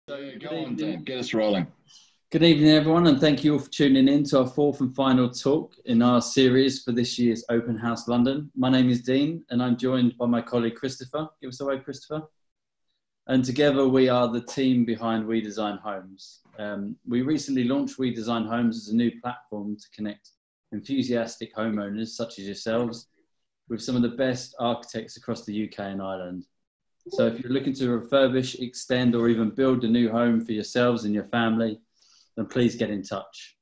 So yeah, go on, Dan. Get us rolling. Good evening, everyone, and thank you all for tuning in to our fourth and final talk in our series for this year's Open House London. My name is Dean, and I'm joined by my colleague Christopher. Give us a wave, Christopher. And together we are the team behind We Design Homes. We recently launched We Design Homes as a new platform to connect enthusiastic homeowners such as yourselves with some of the best architects across the UK and Ireland. So if you're looking to refurbish, extend, or even build a new home for yourselves and your family, then please get in touch.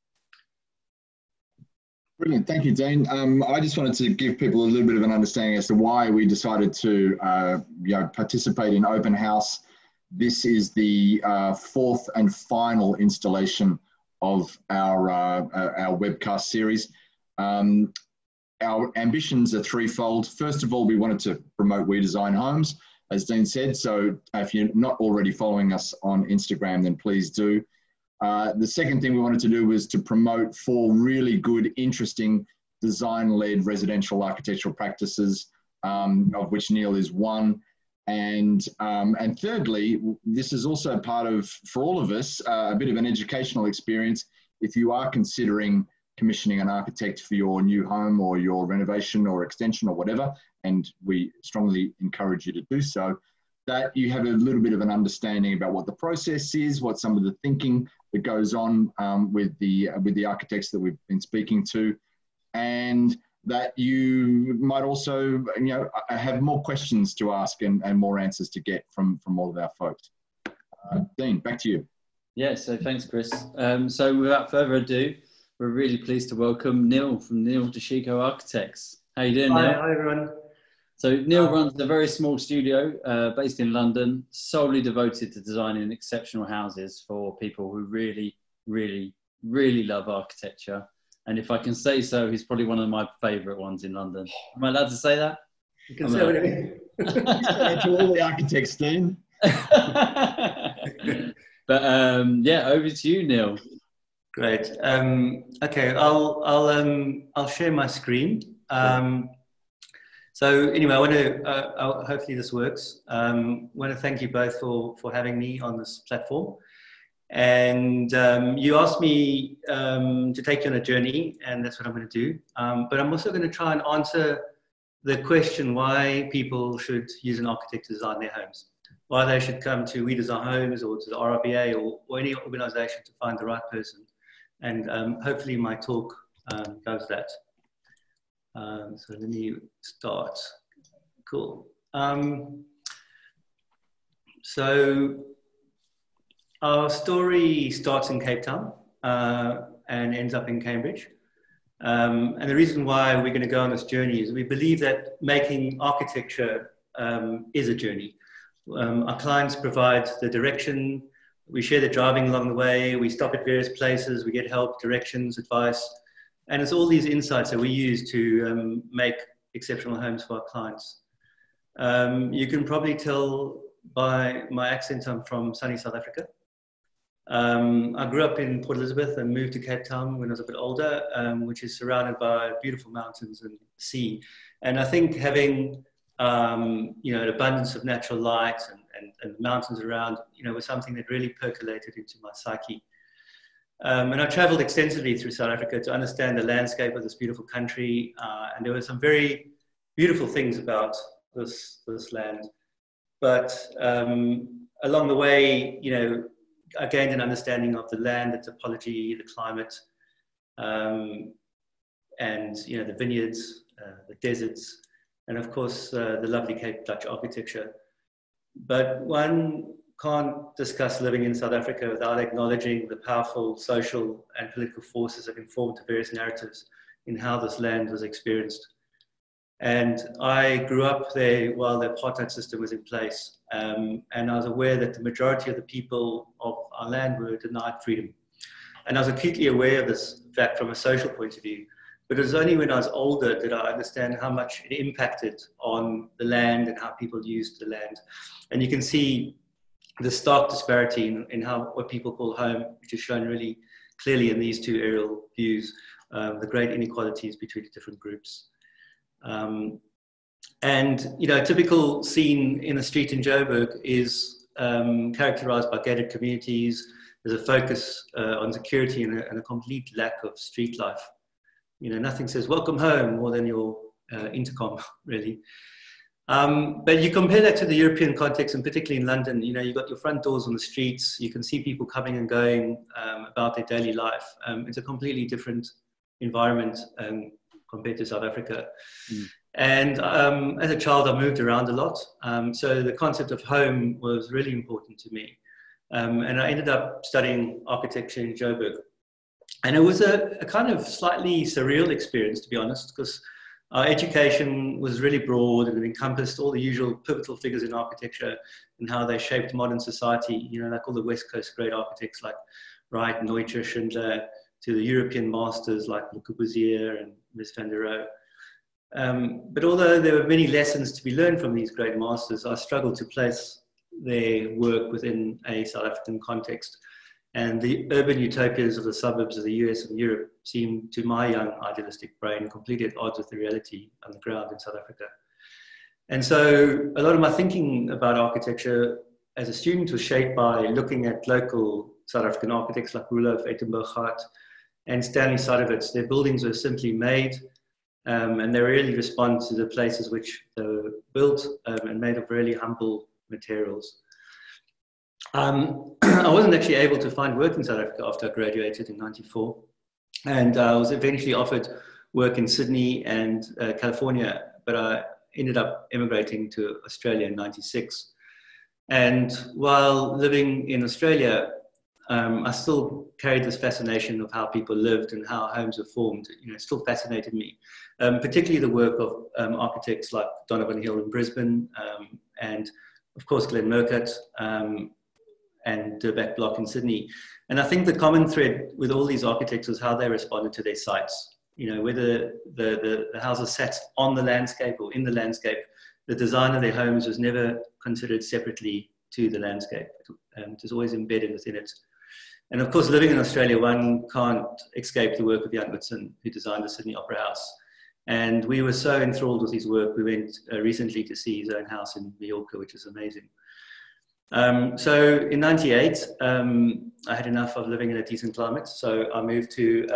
Brilliant, thank you, Dean. I just wanted to give people a little bit of an understanding as to why we decided to participate in Open House. This is the fourth and final installation of our webcast series. Our ambitions are threefold. First of all, we wanted to promote We Design Homes, as Dean said. So if you're not already following us on Instagram, then please do. The second thing we wanted to do was to promote 4 really good, interesting design-led residential architectural practices, of which Neil is one. And thirdly, this is also part of, for all of us, a bit of an educational experience. If you are considering commissioning an architect for your new home or your renovation or extension or whatever, and we strongly encourage you to do so, that you have a little bit of an understanding about what the process is, what some of the thinking that goes on with the architects that we've been speaking to, and that you might also have more questions to ask and more answers to get from all of our folks. Dean, back to you. Yeah, so thanks, Chris. So without further ado, we're really pleased to welcome Neil from Dusheiko Architects. How you doing, Neil? Hi, everyone. So Neil runs a very small studio based in London, solely devoted to designing exceptional houses for people who really, really, really love architecture. And if I can say so, he's probably one of my favourite ones in London. Am I allowed to say that? You can say whatever you mean. To all the architects, Dean. But yeah, over to you, Neil. Great. Okay, I'll share my screen. So anyway, I want to, hopefully this works. I want to thank you both for having me on this platform. And you asked me to take you on a journey, and that's what I'm going to do. But I'm also going to try and answer the question why people should use an architect to design their homes, why they should come to We Design Homes or to the RRBA or any organisation to find the right person. And hopefully my talk does that. So let me start. Cool. So our story starts in Cape Town and ends up in Cambridge. And the reason why we're going to go on this journey is we believe that making architecture is a journey. Our clients provide the direction. We share the driving along the way. We stop at various places. We get help, directions, advice. And it's all these insights that we use to make exceptional homes for our clients. You can probably tell by my accent I'm from sunny South Africa. I grew up in Port Elizabeth and moved to Cape Town when I was a bit older, which is surrounded by beautiful mountains and sea. And I think having an abundance of natural light and mountains around, was something that really percolated into my psyche. And I traveled extensively through South Africa to understand the landscape of this beautiful country. And there were some very beautiful things about this land. But along the way, I gained an understanding of the land, the topology, the climate, and, the vineyards, the deserts, and of course, the lovely Cape Dutch architecture. But one can't discuss living in South Africa without acknowledging the powerful social and political forces that informed the various narratives in how this land was experienced. And I grew up there while the apartheid system was in place. And I was aware that the majority of the people of our land were denied freedom. And I was acutely aware of this fact from a social point of view. But it was only when I was older that I understand how much it impacted on the land and how people used the land. And you can see the stark disparity in what people call home, which is shown really clearly in these 2 aerial views, the great inequalities between the different groups. And, a typical scene in a street in Joburg is characterized by gated communities. There's a focus on security and a complete lack of street life. You know, nothing says welcome home more than your intercom, really. But you compare that to the European context, and particularly in London, you know, you've got your front doors on the streets, you can see people coming and going about their daily life. It's a completely different environment compared to South Africa. And as a child, I moved around a lot. So the concept of home was really important to me. And I ended up studying architecture in Joburg. And it was a kind of slightly surreal experience, to be honest, because our education was really broad and it encompassed all the usual pivotal figures in architecture and how they shaped modern society, you know, like all the West Coast great architects like Wright, Neutscher, Schindler, to the European masters like Le Corbusier and Mies van der Rohe. But although there were many lessons to be learned from these great masters, I struggled to place their work within a South African context. And the urban utopias of the suburbs of the US and Europe seemed, to my young idealistic brain, completely at odds with the reality on the ground in South Africa. And so a lot of my thinking about architecture as a student was shaped by looking at local South African architects like Roelof Uitenboogaard and Stanley Suderwitz. Their buildings were simply made and they really respond to the places which they were built and made of really humble materials. I wasn't actually able to find work in South Africa after I graduated in '94, and I was eventually offered work in Sydney and California, but I ended up immigrating to Australia in '96. And while living in Australia, I still carried this fascination of how people lived and how homes were formed. You know, it still fascinated me, particularly the work of architects like Donovan Hill in Brisbane, and of course Glenn Murcutt, and Durback Block in Sydney. And I think the common thread with all these architects was how they responded to their sites. You know, whether the houses sat on the landscape or in the landscape, the design of their homes was never considered separately to the landscape. It was always embedded within it. And of course, living in Australia, one can't escape the work of Jan Utzon, who designed the Sydney Opera House. And we were so enthralled with his work, we went recently to see his own house in Mallorca, which is amazing. So in '98, I had enough of living in a decent climate, so I moved to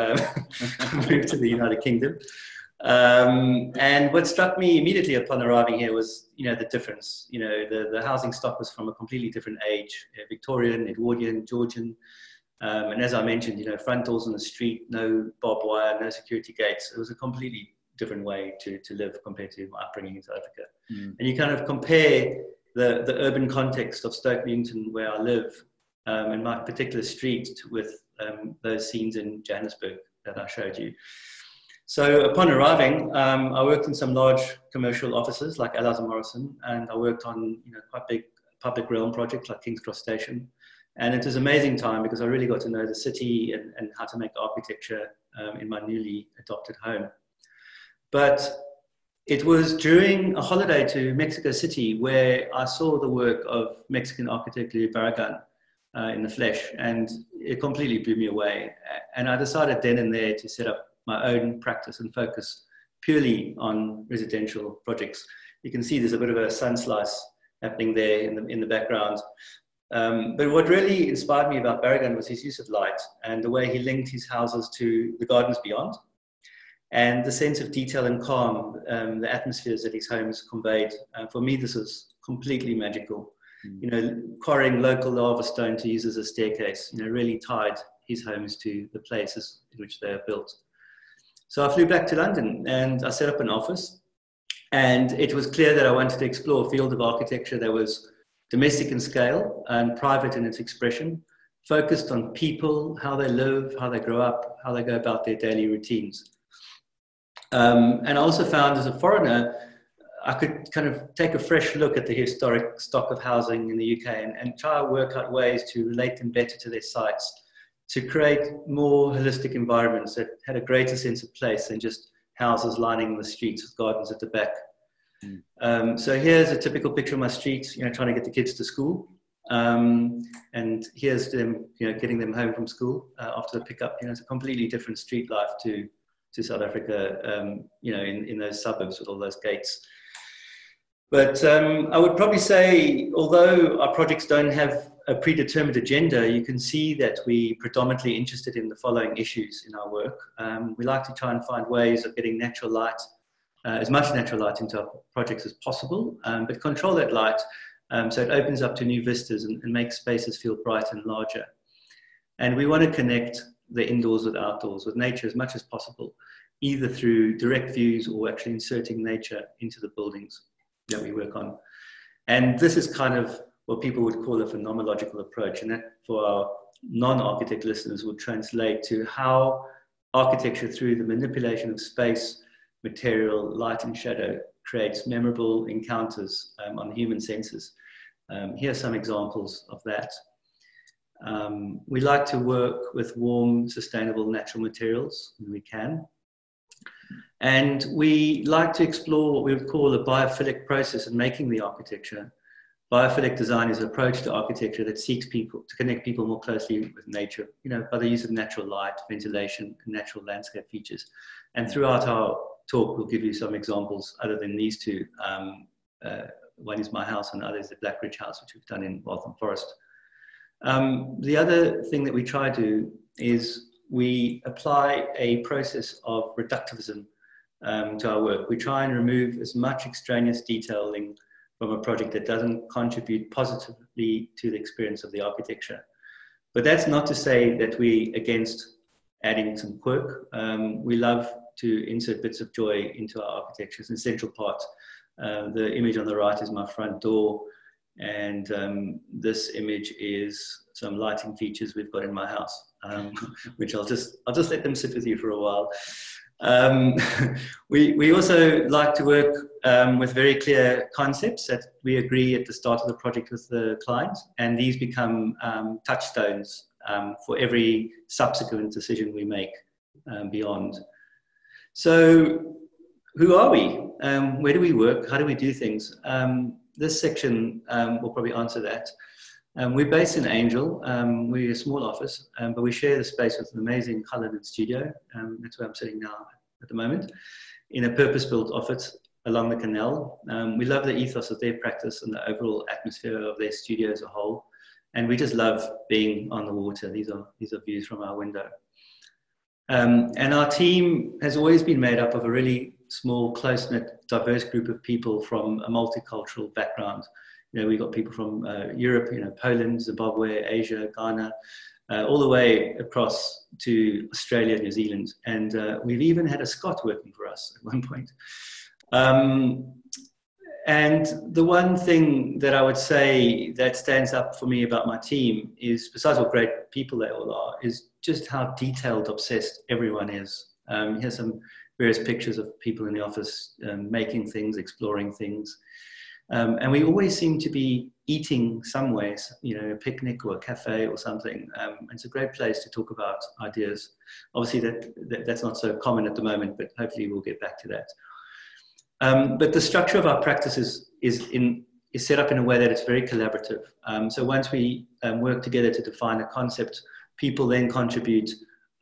moved to the United Kingdom. And what struck me immediately upon arriving here was, you know, the difference. You know, the housing stock was from a completely different age: Victorian, Edwardian, Georgian. And as I mentioned, you know, front doors on the street, no barbed wire, no security gates. It was a completely different way to live compared to my upbringing in South Africa. And you kind of compare the urban context of Stoke Newington, where I live, and my particular street, with those scenes in Johannesburg that I showed you. So upon arriving, I worked in some large commercial offices like Allies and Morrison, and I worked on, you know, quite big public realm projects like King's Cross Station. And it was an amazing time because I really got to know the city and how to make architecture in my newly adopted home. But it was during a holiday to Mexico City where I saw the work of Mexican architect Louis Barragan in the flesh, and it completely blew me away. And I decided then and there to set up my own practice and focus purely on residential projects. You can see there's a bit of a sun slice happening there in the background. But what really inspired me about Barragan was his use of light and the way he linked his houses to the gardens beyond, and the sense of detail and calm, the atmospheres that his homes conveyed. For me, this was completely magical. You know, quarrying local lava stone to use as a staircase, you know, really tied his homes to the places in which they are built. So I flew back to London and I set up an office, and it was clear that I wanted to explore a field of architecture that was domestic in scale and private in its expression, focused on people, how they live, how they grow up, how they go about their daily routines. And I also found, as a foreigner, I could kind of take a fresh look at the historic stock of housing in the UK and try to work out ways to relate them better to their sites, to create more holistic environments that had a greater sense of place than just houses lining the streets with gardens at the back. So here's a typical picture of my street, you know, trying to get the kids to school. And here's them, you know, getting them home from school after the pickup. You know, it's a completely different street life to South Africa, you know, in those suburbs with all those gates. But I would probably say, although our projects don't have a predetermined agenda, you can see that we're predominantly interested in the following issues in our work. We like to try and find ways of getting natural light, as much natural light into our projects as possible, but control that light so it opens up to new vistas and makes spaces feel bright and larger. And we want to connect the indoors with outdoors, with nature as much as possible, either through direct views or actually inserting nature into the buildings that we work on. And this is kind of what people would call a phenomenological approach, and that for our non-architect listeners would translate to how architecture, through the manipulation of space, material, light and shadow, creates memorable encounters on human senses. Here are some examples of that. We like to work with warm, sustainable natural materials when we can. And we like to explore what we would call a biophilic process in making the architecture. Biophilic design is an approach to architecture that seeks people to connect people more closely with nature, you know, by the use of natural light, ventilation, and natural landscape features. And throughout our talk, we'll give you some examples other than these two. One is my house and the other is the Blackridge house, which we've done in Waltham Forest. The other thing that we try to do is we apply a process of reductivism to our work. We try and remove as much extraneous detailing from a project that doesn't contribute positively to the experience of the architecture. But that's not to say that we're against adding some quirk. We love to insert bits of joy into our architecture. It's an essential part. The image on the right is my front door, and this image is some lighting features we've got in my house, which I'll just let them sit with you for a while. We also like to work with very clear concepts that we agree at the start of the project with the client, and these become touchstones for every subsequent decision we make beyond. So who are we? Where do we work? How do we do things? This section will probably answer that. We're based in Angel. We're a small office, but we share the space with an amazing Cullinan studio. That's where I'm sitting now at the moment, in a purpose-built office along the canal. We love the ethos of their practice and the overall atmosphere of their studio as a whole. And we just love being on the water. These are views from our window. And our team has always been made up of a really small, close-knit, diverse group of people from a multicultural background. You know, we've got people from Europe, you know, Poland, Zimbabwe, Asia, Ghana, all the way across to Australia, New Zealand. And we've even had a Scot working for us at one point. And the one thing that I would say that stands up for me about my team is, besides what great people they all are, is just how detailed obsessed everyone is. Here's some various pictures of people in the office making things, exploring things. And we always seem to be eating somewhere, you know, a picnic or a cafe or something. It's a great place to talk about ideas. Obviously, that's not so common at the moment, but hopefully we'll get back to that. But the structure of our practice is set up in a way that it's very collaborative. So once we work together to define a concept, people then contribute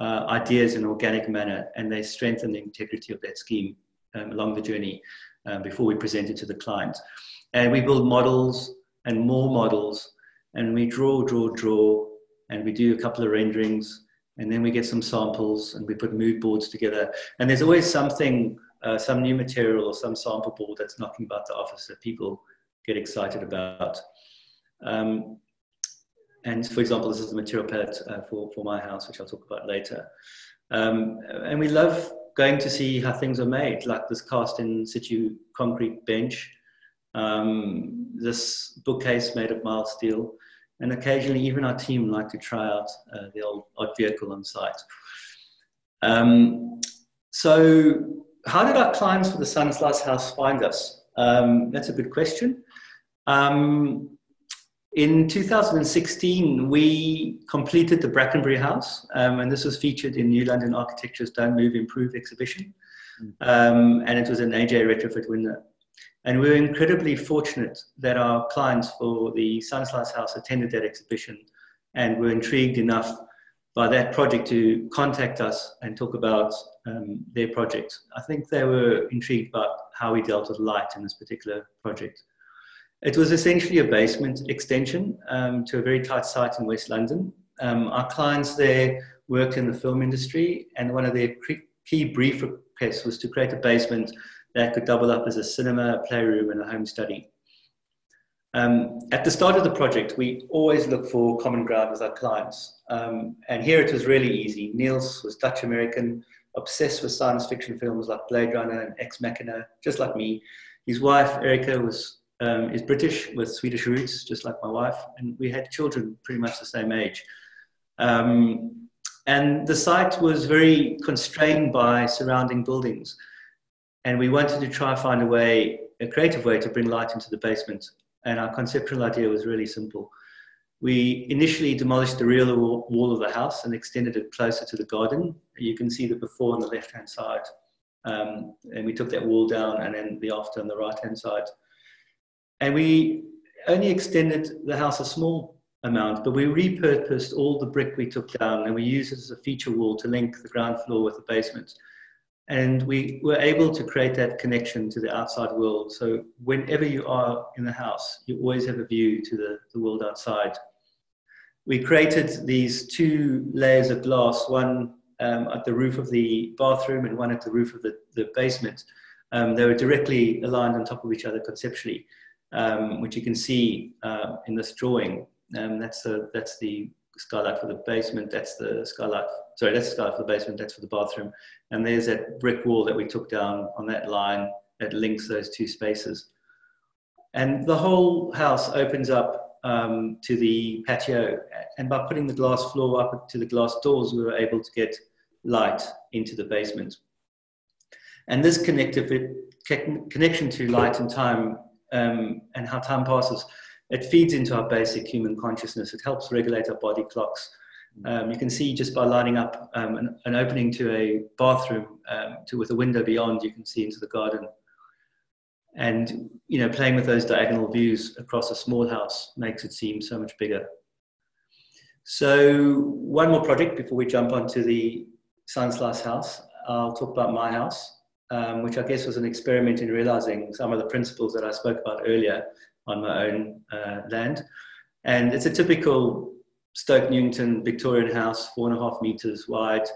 ideas in an organic manner, and they strengthen the integrity of that scheme along the journey before we present it to the client. And we build models and more models, and we draw, and we do a couple of renderings, and then we get some samples, and we put mood boards together. And there's always something, some new material or some sample board that's knocking about the office that people get excited about. And for example, this is the material palette for my house, which I'll talk about later. And we love going to see how things are made, like this cast in situ concrete bench, this bookcase made of mild steel, and occasionally even our team like to try out the odd vehicle on site. So how did our clients for the Sunslice House find us? That's a good question. In 2016, we completed the Brackenbury House, and this was featured in New London Architecture's Don't Move, Improve exhibition. And it was an AJ retrofit winner. And we were incredibly fortunate that our clients for the Sunslice House attended that exhibition and were intrigued enough by that project to contact us and talk about their project. I think they were intrigued about how we dealt with light in this particular project. It was essentially a basement extension to a very tight site in West London. Our clients there worked in the film industry, and one of their key brief requests was to create a basement that could double up as a cinema, a playroom, and a home study. At the start of the project, we always look for common ground with our clients. And here it was really easy. Niels was Dutch-American, obsessed with science fiction films like Blade Runner and Ex Machina, just like me. His wife, Erica, is British with Swedish roots, just like my wife. And we had children pretty much the same age. And the site was very constrained by surrounding buildings. And we wanted to try and find a creative way to bring light into the basement. And our conceptual idea was really simple. We initially demolished the rear wall of the house and extended it closer to the garden. You can see the before on the left-hand side. And we took that wall down, and then the after on the right-hand side. And we only extended the house a small amount, but we repurposed all the brick we took down, and we used it as a feature wall to link the ground floor with the basement. And we were able to create that connection to the outside world. So whenever you are in the house, you always have a view to the world outside. We created these two layers of glass, one at the roof of the bathroom and one at the roof of the basement. They were directly aligned on top of each other conceptually, which you can see in this drawing. That's the skylight for the basement. That's the skylight for the basement. That's for the bathroom. And there's that brick wall that we took down on that line that links those two spaces. And the whole house opens up to the patio. And by putting the glass floor up to the glass doors, we were able to get light into the basement. And this connection to light and time and how time passes, it feeds into our basic human consciousness. It helps regulate our body clocks. You can see just by lining up an opening to a bathroom with a window beyond, you can see into the garden. And playing with those diagonal views across a small house makes it seem so much bigger. So one more project before we jump onto the Science Slice house. I'll talk about my house, which I guess was an experiment in realizing some of the principles that I spoke about earlier on my own land. And it's a typical Stoke Newington Victorian house, 4.5 meters wide.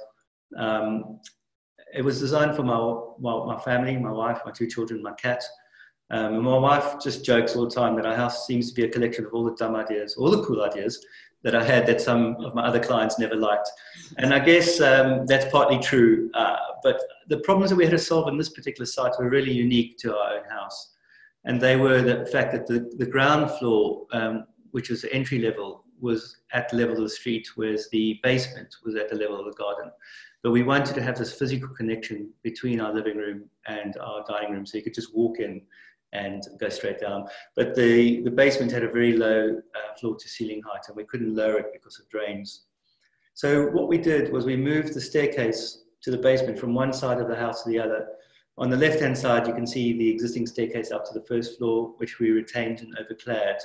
It was designed for my family, my wife, my 2 children, my cat. And my wife just jokes all the time that our house seems to be a collection of all the dumb ideas, all the cool ideas that I had that some of my other clients never liked. And I guess that's partly true. But the problems that we had to solve in this particular site were really unique to our own house. And they were the fact that the ground floor, which was the entry level, was at the level of the street, whereas the basement was at the level of the garden. But we wanted to have this physical connection between our living room and our dining room, so you could just walk in and go straight down. But the basement had a very low floor to ceiling height, and we couldn't lower it because of drains. So what we did was we moved the staircase to the basement from one side of the house to the other. On the left-hand side, you can see the existing staircase up to the first floor, which we retained and overclad.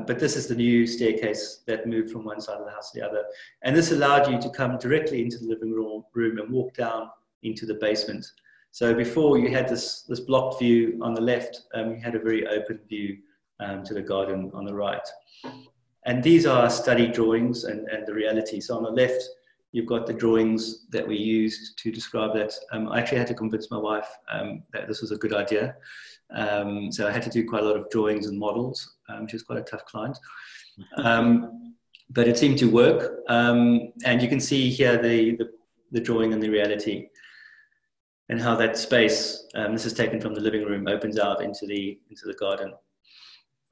But this is the new staircase that moved from one side of the house to the other. And this allowed you to come directly into the living room and walk down into the basement. So before you had this blocked view on the left, you had a very open view to the garden on the right. And these are study drawings and the reality. So on the left, you've got the drawings that we used to describe that. I actually had to convince my wife that this was a good idea. So I had to do quite a lot of drawings and models, which is quite a tough client. But it seemed to work. And you can see here the drawing and the reality, and how that space, this is taken from the living room, opens out into the garden.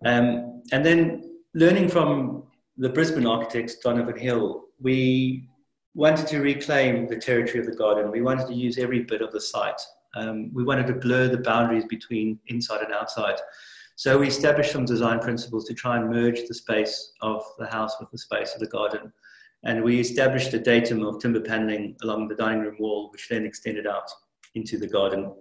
And then learning from the Brisbane architects, Donovan Hill, we wanted to reclaim the territory of the garden. We wanted to use every bit of the site. We wanted to blur the boundaries between inside and outside. So we established some design principles to try and merge the space of the house with the space of the garden. And we established a datum of timber paneling along the dining room wall, which then extended out into the garden.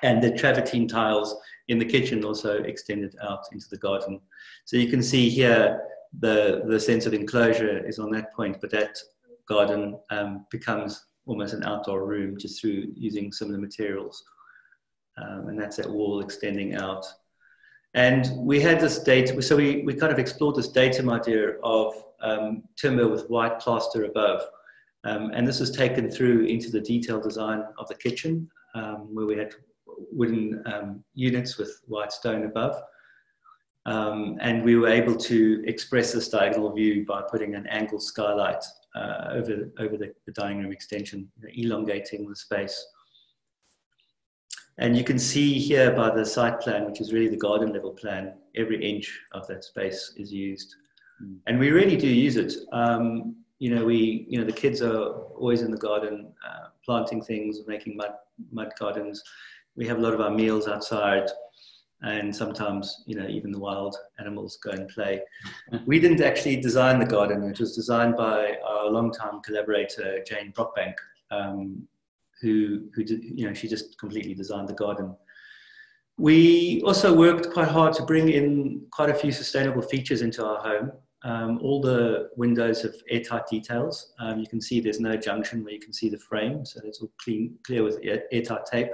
And the travertine tiles in the kitchen also extended out into the garden. So you can see here the sense of enclosure is on that point, but that garden becomes almost an outdoor room just through using similar materials. and that's that wall extending out. And we had this data, so we kind of explored this datum idea of timber with white plaster above. And this was taken through into the detailed design of the kitchen, where we had wooden units with white stone above. And we were able to express this diagonal view by putting an angled skylight over the dining room extension, elongating the space. And you can see here by the site plan, which is really the garden level plan, every inch of that space is used. And we really do use it. The kids are always in the garden, planting things, making mud gardens. We have a lot of our meals outside, and sometimes, even the wild animals go and play. We didn't actually design the garden. It was designed by our longtime collaborator, Jane Brockbank, who did, she just completely designed the garden. We also worked quite hard to bring in quite a few sustainable features into our home. All the windows have airtight details. You can see there's no junction where you can see the frame, so it's all clear with airtight tape.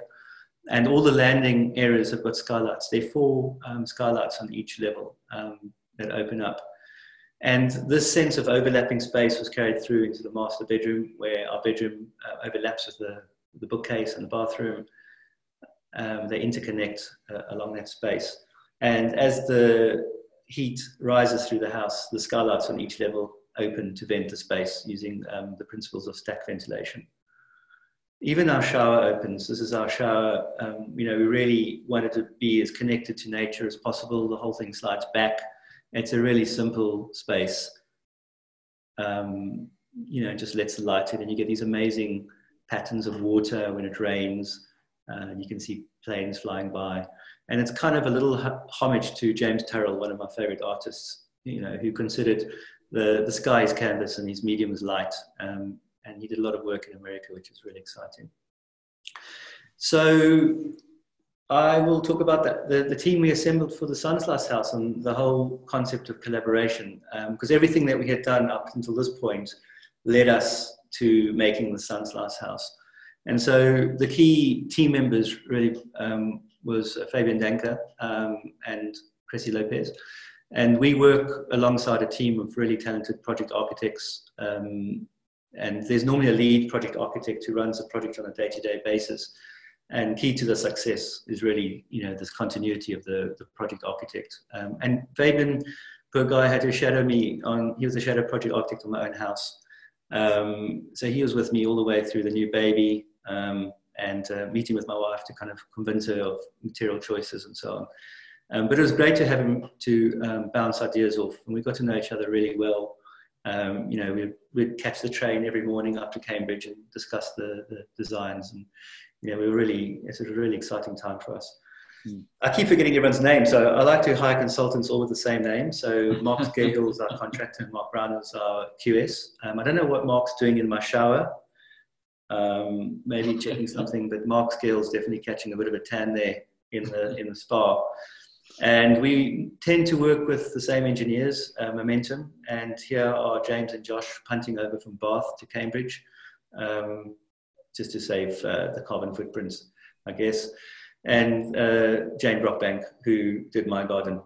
And all the landing areas have got skylights. There are 4 skylights on each level that open up. And this sense of overlapping space was carried through into the master bedroom, where our bedroom overlaps with the bookcase and the bathroom. They interconnect along that space. And as the heat rises through the house, the skylights on each level open to vent the space using the principles of stack ventilation. Even our shower opens. This is our shower. We really wanted to be as connected to nature as possible. The whole thing slides back. It's a really simple space. Just lets the light in, and you get these amazing patterns of water when it rains. You can see planes flying by. And it's kind of a little homage to James Turrell, one of my favorite artists, who considered the sky as canvas and his medium as light. And he did a lot of work in America, which is really exciting. So I will talk about the team we assembled for the Sunslice House and the whole concept of collaboration, because everything that we had done up until this point led us to making the Sunslice House. And so the key team members really was Fabian Danker and Chrissy Lopez. And we work alongside a team of really talented project architects. And there's normally a lead project architect who runs a project on a day-to-day basis. And key to the success is really, this continuity of the project architect. And Fabian, poor guy, had to shadow me he was a shadow project architect on my own house. So he was with me all the way through the new baby, and meeting with my wife to kind of convince her of material choices and so on. But it was great to have him to bounce ideas off, and we got to know each other really well. We'd catch the train every morning up to Cambridge and discuss the designs, and it was a really exciting time for us. I keep forgetting everyone's name, so I like to hire consultants all with the same name. So Mark Scahill is our contractor, and Mark Brown is our QS. I don't know what Mark's doing in my shower, maybe checking something, but Mark Scahill is definitely catching a bit of a tan there in the spa. And we tend to work with the same engineers, Momentum, and here are James and Josh punting over from Bath to Cambridge, just to save the carbon footprints, I guess. And Jane Brockbank, who did my garden.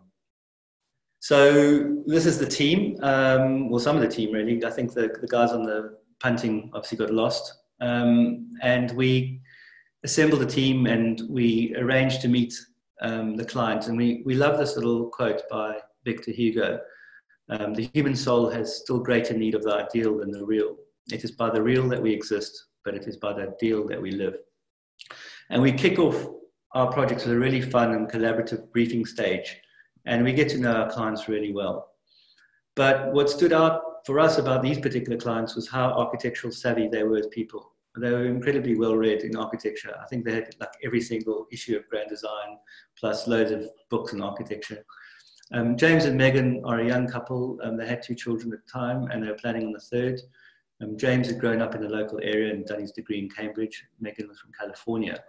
So this is the team, well, some of the team really. I think the guys on the punting obviously got lost. And we assembled a team and we arranged to meet the client. And we love this little quote by Victor Hugo. The human soul has still greater need of the ideal than the real. It is by the real that we exist, but it is by the ideal that we live. And we kick off our projects with a really fun and collaborative briefing stage. And we get to know our clients really well. But what stood out for us about these particular clients was how architectural savvy they were as people. They were incredibly well read in architecture. I think they had like every single issue of Grand Design, plus loads of books in architecture. James and Megan are a young couple. They had 2 children at the time, and they were planning on the 3rd. James had grown up in the local area and done his degree in Cambridge. Megan was from California.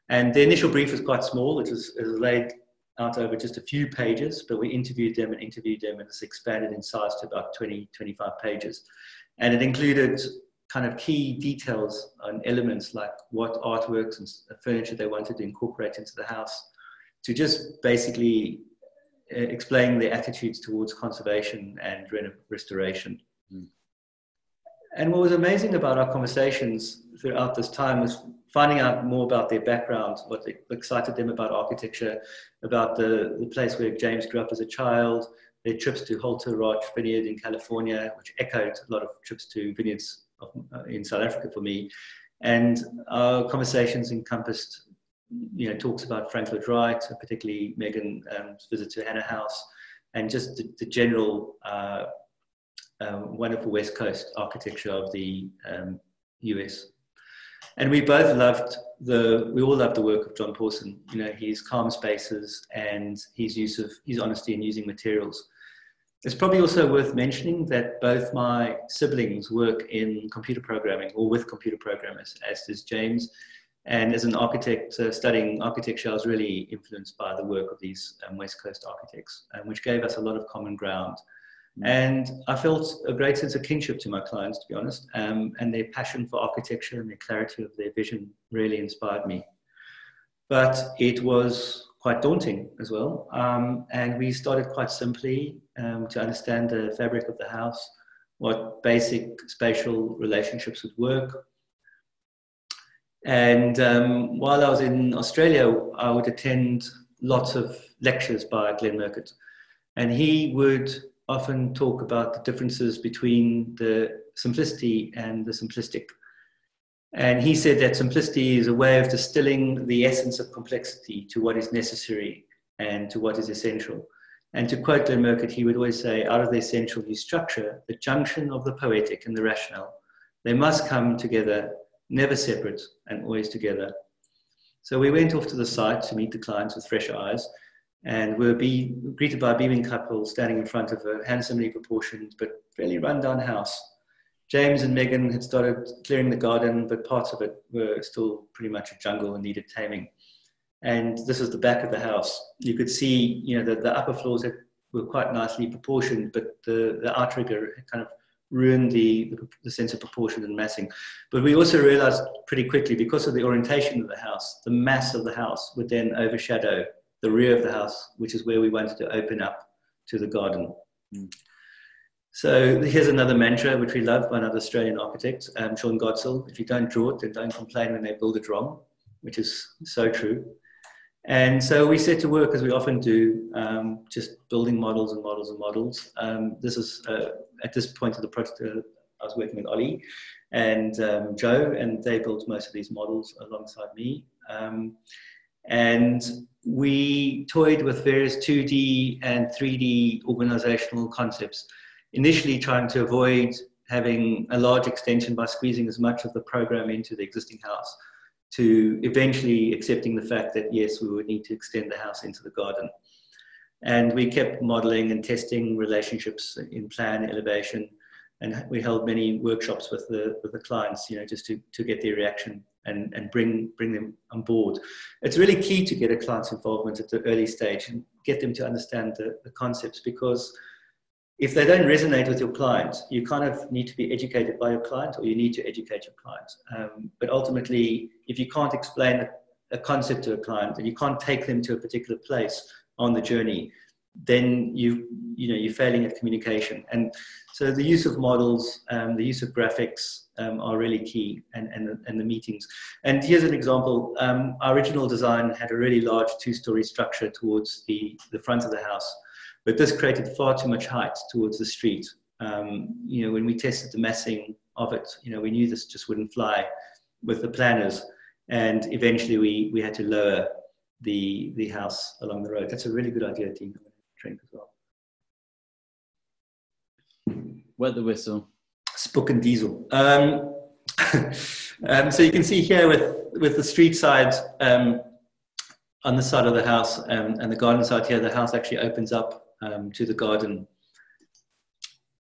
And the initial brief was quite small. It was laid out over just a few pages, but we interviewed them, and it's expanded in size to about 20, 25 pages. And it included kind of key details and elements like what artworks and furniture they wanted to incorporate into the house, to just basically explain their attitudes towards conservation and restoration. Mm. And what was amazing about our conversations throughout this time was finding out more about their background, what excited them about architecture, about the place where James grew up as a child, their trips to Holter Roch Vineyard in California, which echoed a lot of trips to vineyards in South Africa for me. And our conversations encompassed, talks about Frank Lloyd Wright, particularly Megan's visit to Hannah House, and just the general wonderful West Coast architecture of the US. And we all loved the work of John Pawson, his calm spaces and his honesty in using materials. It's probably also worth mentioning that both my siblings work in computer programming or with computer programmers, as does James. And as an architect studying architecture, I was really influenced by the work of these West Coast architects, which gave us a lot of common ground. And I felt a great sense of kinship to my clients, to be honest, and their passion for architecture and the clarity of their vision really inspired me. But it was quite daunting as well. And we started quite simply to understand the fabric of the house, what basic spatial relationships would work. And while I was in Australia, I would attend lots of lectures by Glenn Murcutt. And he would often talk about the differences between the simplicity and the simplistic. And he said that simplicity is a way of distilling the essence of complexity to what is necessary and to what is essential. And to quote Glenn Murcutt, he would always say, out of the essential you structure the junction of the poetic and the rational. They must come together, never separate and always together. So we went off to the site to meet the clients with fresh eyes, and we were greeted by a beaming couple standing in front of a handsomely proportioned but fairly run-down house. James and Megan had started clearing the garden, but parts of it were still pretty much a jungle and needed taming. And this is the back of the house. You could see, that the upper floors were quite nicely proportioned, but the outrigger had kind of ruined the sense of proportion and massing. But we also realized pretty quickly, because of the orientation of the house, the mass of the house would then overshadow the rear of the house, which is where we wanted to open up to the garden. Mm. So here's another mantra, which we love, by another Australian architect, Sean Godsill: if you don't draw it, then don't complain when they build it wrong, which is so true. And so we set to work, as we often do, just building models and models and models. This is, at this point of the project, I was working with Ollie and Joe, and they built most of these models alongside me. And we toyed with various 2D and 3D organizational concepts, initially trying to avoid having a large extension by squeezing as much of the program into the existing house, to eventually accepting the fact that, yes, we would need to extend the house into the garden. And we kept modeling and testing relationships in plan, elevation, and we held many workshops with the clients, just to get their reaction and bring them on board. It's really key to get a client's involvement at the early stage and get them to understand the concepts, because if they don't resonate with your client, you kind of need to be educated by your client, or you need to educate your client. But ultimately, if you can't explain a concept to a client and you can't take them to a particular place on the journey, then you're failing at communication. And so the use of models, the use of graphics are really key, and the meetings. And here's an example. Our original design had a really large 2-story structure towards the front of the house, but this created far too much height towards the street. When we tested the massing of it, we knew this just wouldn't fly with the planners, and eventually we had to lower the house along the road. That's a really good idea, Dean. Drink as well. Wet the whistle. Spook and diesel. So you can see here with the street side on the side of the house and the garden side here, the house actually opens up to the garden.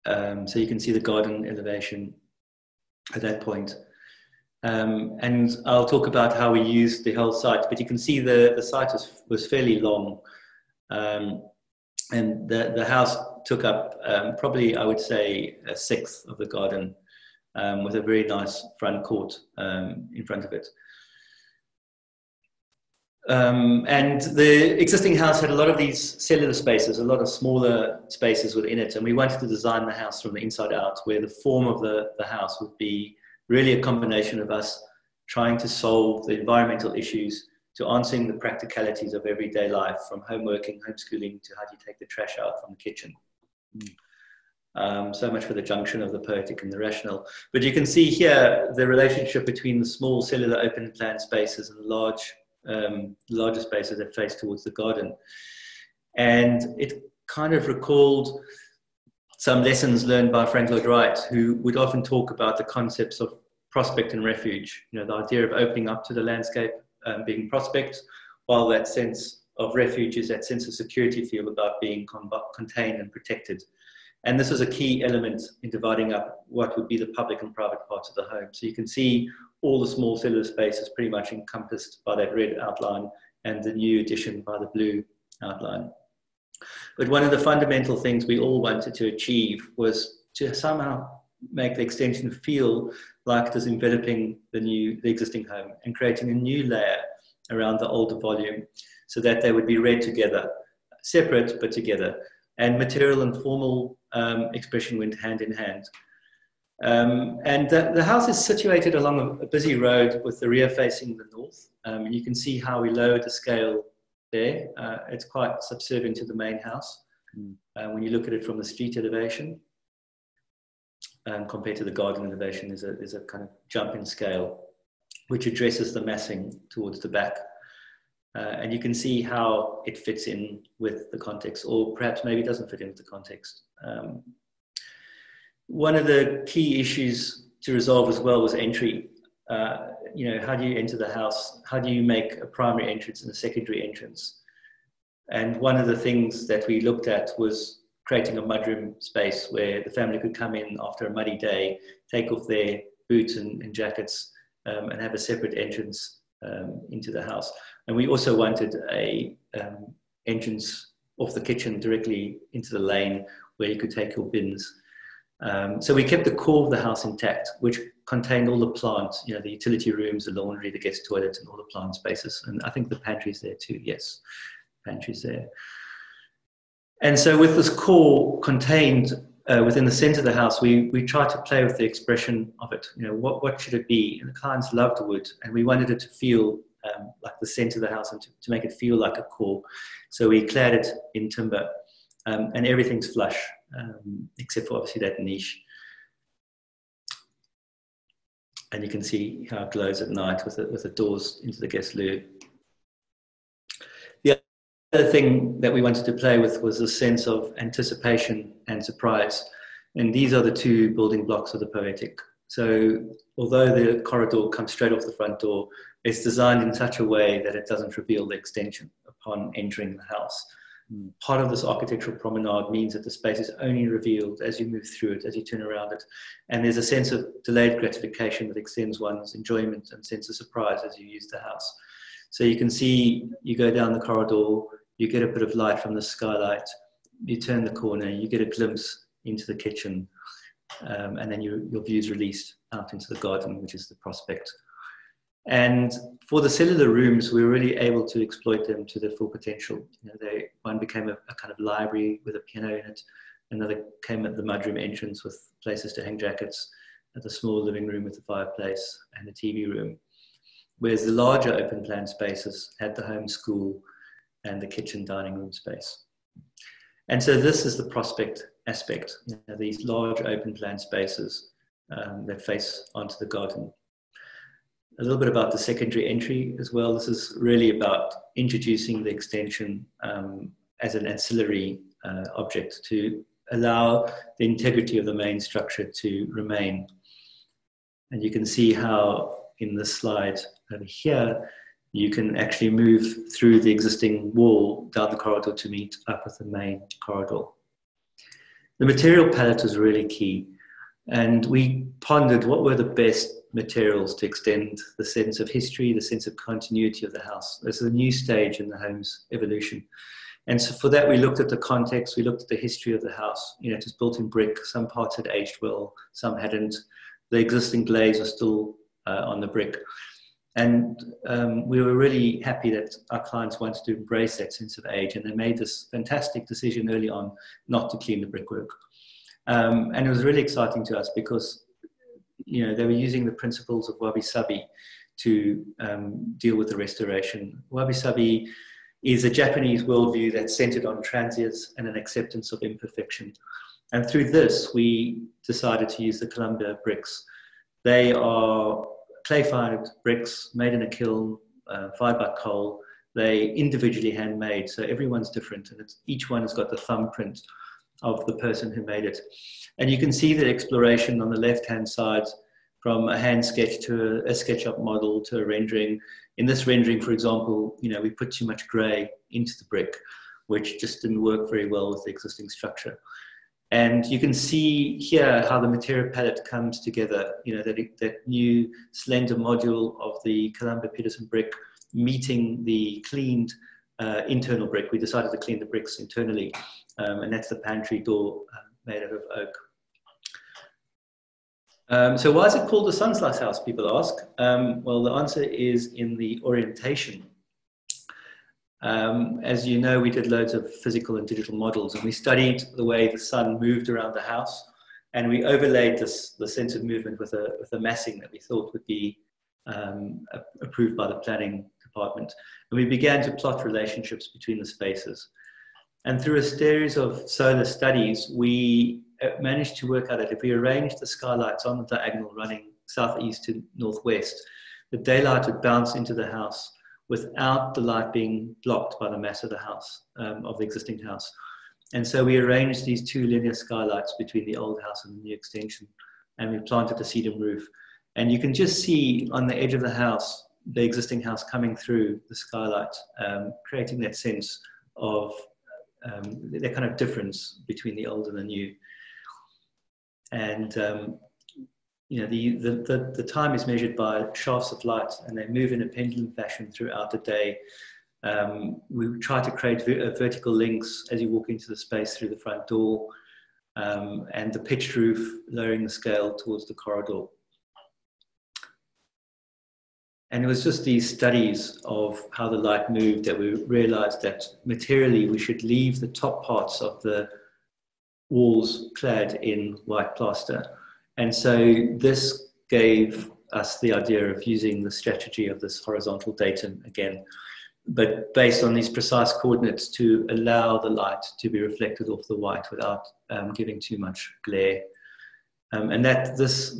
So you can see the garden elevation at that point. And I'll talk about how we used the whole site, but you can see the site was fairly long. And the house took up probably, I would say, 1/6 of the garden. with a very nice front court in front of it. And the existing house had a lot of these cellular spaces, a lot of smaller spaces within it. And we wanted to design the house from the inside out, where the form of the house would be really a combination of us trying to solve the environmental issues to answering the practicalities of everyday life, from home working, homeschooling, to how do you take the trash out from the kitchen. So much for the junction of the poetic and the rational. But you can see here the relationship between the small cellular open plan spaces and the larger spaces that face towards the garden. And it kind of recalled some lessons learned by Frank Lloyd Wright, who would often talk about the concepts of prospect and refuge. You know, the idea of opening up to the landscape, being prospect, while that sense of refuge is that sense of security feel about being contained and protected. And this is a key element in dividing up what would be the public and private parts of the home. So you can see all the small cellular spaces pretty much encompassed by that red outline, and the new addition by the blue outline. But one of the fundamental things we all wanted to achieve was to somehow make the extension feel like it is enveloping the existing home and creating a new layer around the older volume, so that they would be read together, separate but together. And material and formal expression went hand in hand. And the house is situated along a busy road with the rear facing the north. And you can see how we lowered the scale there. It's quite subservient to the main house when you look at it from the street elevation. Compared to the garden elevation, there's a kind of jump in scale, which addresses the massing towards the back. And you can see how it fits in with the context, or perhaps maybe doesn't fit in with the context. One of the key issues to resolve as well was entry. You know, how do you enter the house? How do you make a primary entrance and a secondary entrance? And one of the things that we looked at was creating a mudroom space where the family could come in after a muddy day, take off their boots and jackets, and have a separate entrance into the house. And we also wanted a entrance off the kitchen directly into the lane where you could take your bins. So we kept the core of the house intact, which contained all the plants, you know, the utility rooms, the laundry, the guest toilet, and all the plant spaces. And I think the pantry's there too. Yes, pantry's there. And so with this core contained within the center of the house, we tried to play with the expression of it. You know, what should it be? And the clients loved wood, and we wanted it to feel like the center of the house, and to make it feel like a core. So we clad it in timber, and everything's flush, except for obviously that niche. And you can see how it glows at night with the doors into the guest loo. The other thing that we wanted to play with was a sense of anticipation and surprise. And these are the two building blocks of the poetic. So although the corridor comes straight off the front door, it's designed in such a way that it doesn't reveal the extension upon entering the house. Part of this architectural promenade means that the space is only revealed as you move through it, as you turn around it. And there's a sense of delayed gratification that extends one's enjoyment and sense of surprise as you use the house. So you can see, you go down the corridor, you get a bit of light from the skylight, you turn the corner, you get a glimpse into the kitchen, and then your view's released out into the garden, which is the prospect. And for the cellular rooms, we were really able to exploit them to their full potential. You know, one became a kind of library with a piano in it. Another came at the mudroom entrance with places to hang jackets, at the small living room with the fireplace and the TV room. Whereas the larger open plan spaces had the home school and the kitchen dining room space. And so this is the prospect aspect, you know, these large open plan spaces that face onto the garden. A little bit about the secondary entry as well. This is really about introducing the extension as an ancillary object to allow the integrity of the main structure to remain. And you can see how in this slide over here, you can actually move through the existing wall down the corridor to meet up with the main corridor. The material palette was really key. And we pondered what were the best materials to extend the sense of history, the sense of continuity of the house. This is a new stage in the home's evolution. And so for that, we looked at the context, we looked at the history of the house. You know, it was built in brick, some parts had aged well, some hadn't. the existing glaze was still on the brick. And we were really happy that our clients wanted to embrace that sense of age, and they made this fantastic decision early on not to clean the brickwork. And it was really exciting to us because, you know, they were using the principles of wabi-sabi to deal with the restoration. Wabi-sabi is a Japanese worldview that's centered on transience and an acceptance of imperfection. And through this, we decided to use the Columbia bricks. They are clay-fired bricks made in a kiln, fired by coal. They individually handmade, so everyone's different, and each one has got the thumbprint of the person who made it. And you can see the exploration on the left-hand side, from a hand sketch to a SketchUp model to a rendering. In this rendering, for example, you know, we put too much gray into the brick, which just didn't work very well with the existing structure. And you can see here how the material palette comes together, you know, that new slender module of the Columbia Peterson brick meeting the cleaned internal brick. We decided to clean the bricks internally, and that's the pantry door made out of oak. So why is it called the Sun Slice House, people ask? Well, the answer is in the orientation. As you know, we did loads of physical and digital models, and we studied the way the sun moved around the house, and we overlaid the sense of movement with a massing that we thought would be approved by the planning department. And we began to plot relationships between the spaces. And through a series of solar studies, we managed to work out that if we arranged the skylights on the diagonal running southeast to northwest, the daylight would bounce into the house without the light being blocked by the mass of the house, of the existing house. And so we arranged these two linear skylights between the old house and the new extension, and we planted a sedum roof. And you can just see on the edge of the house, the existing house coming through the skylight, creating that sense of that kind of difference between the old and the new. And you know, the time is measured by shafts of light, and they move in a pendulum fashion throughout the day. We try to create vertical links as you walk into the space through the front door, and the pitched roof lowering the scale towards the corridor. And it was just these studies of how the light moved that we realized that materially we should leave the top parts of the walls clad in white plaster. And so this gave us the idea of using the strategy of this horizontal datum again, but based on these precise coordinates to allow the light to be reflected off the white without giving too much glare. And that this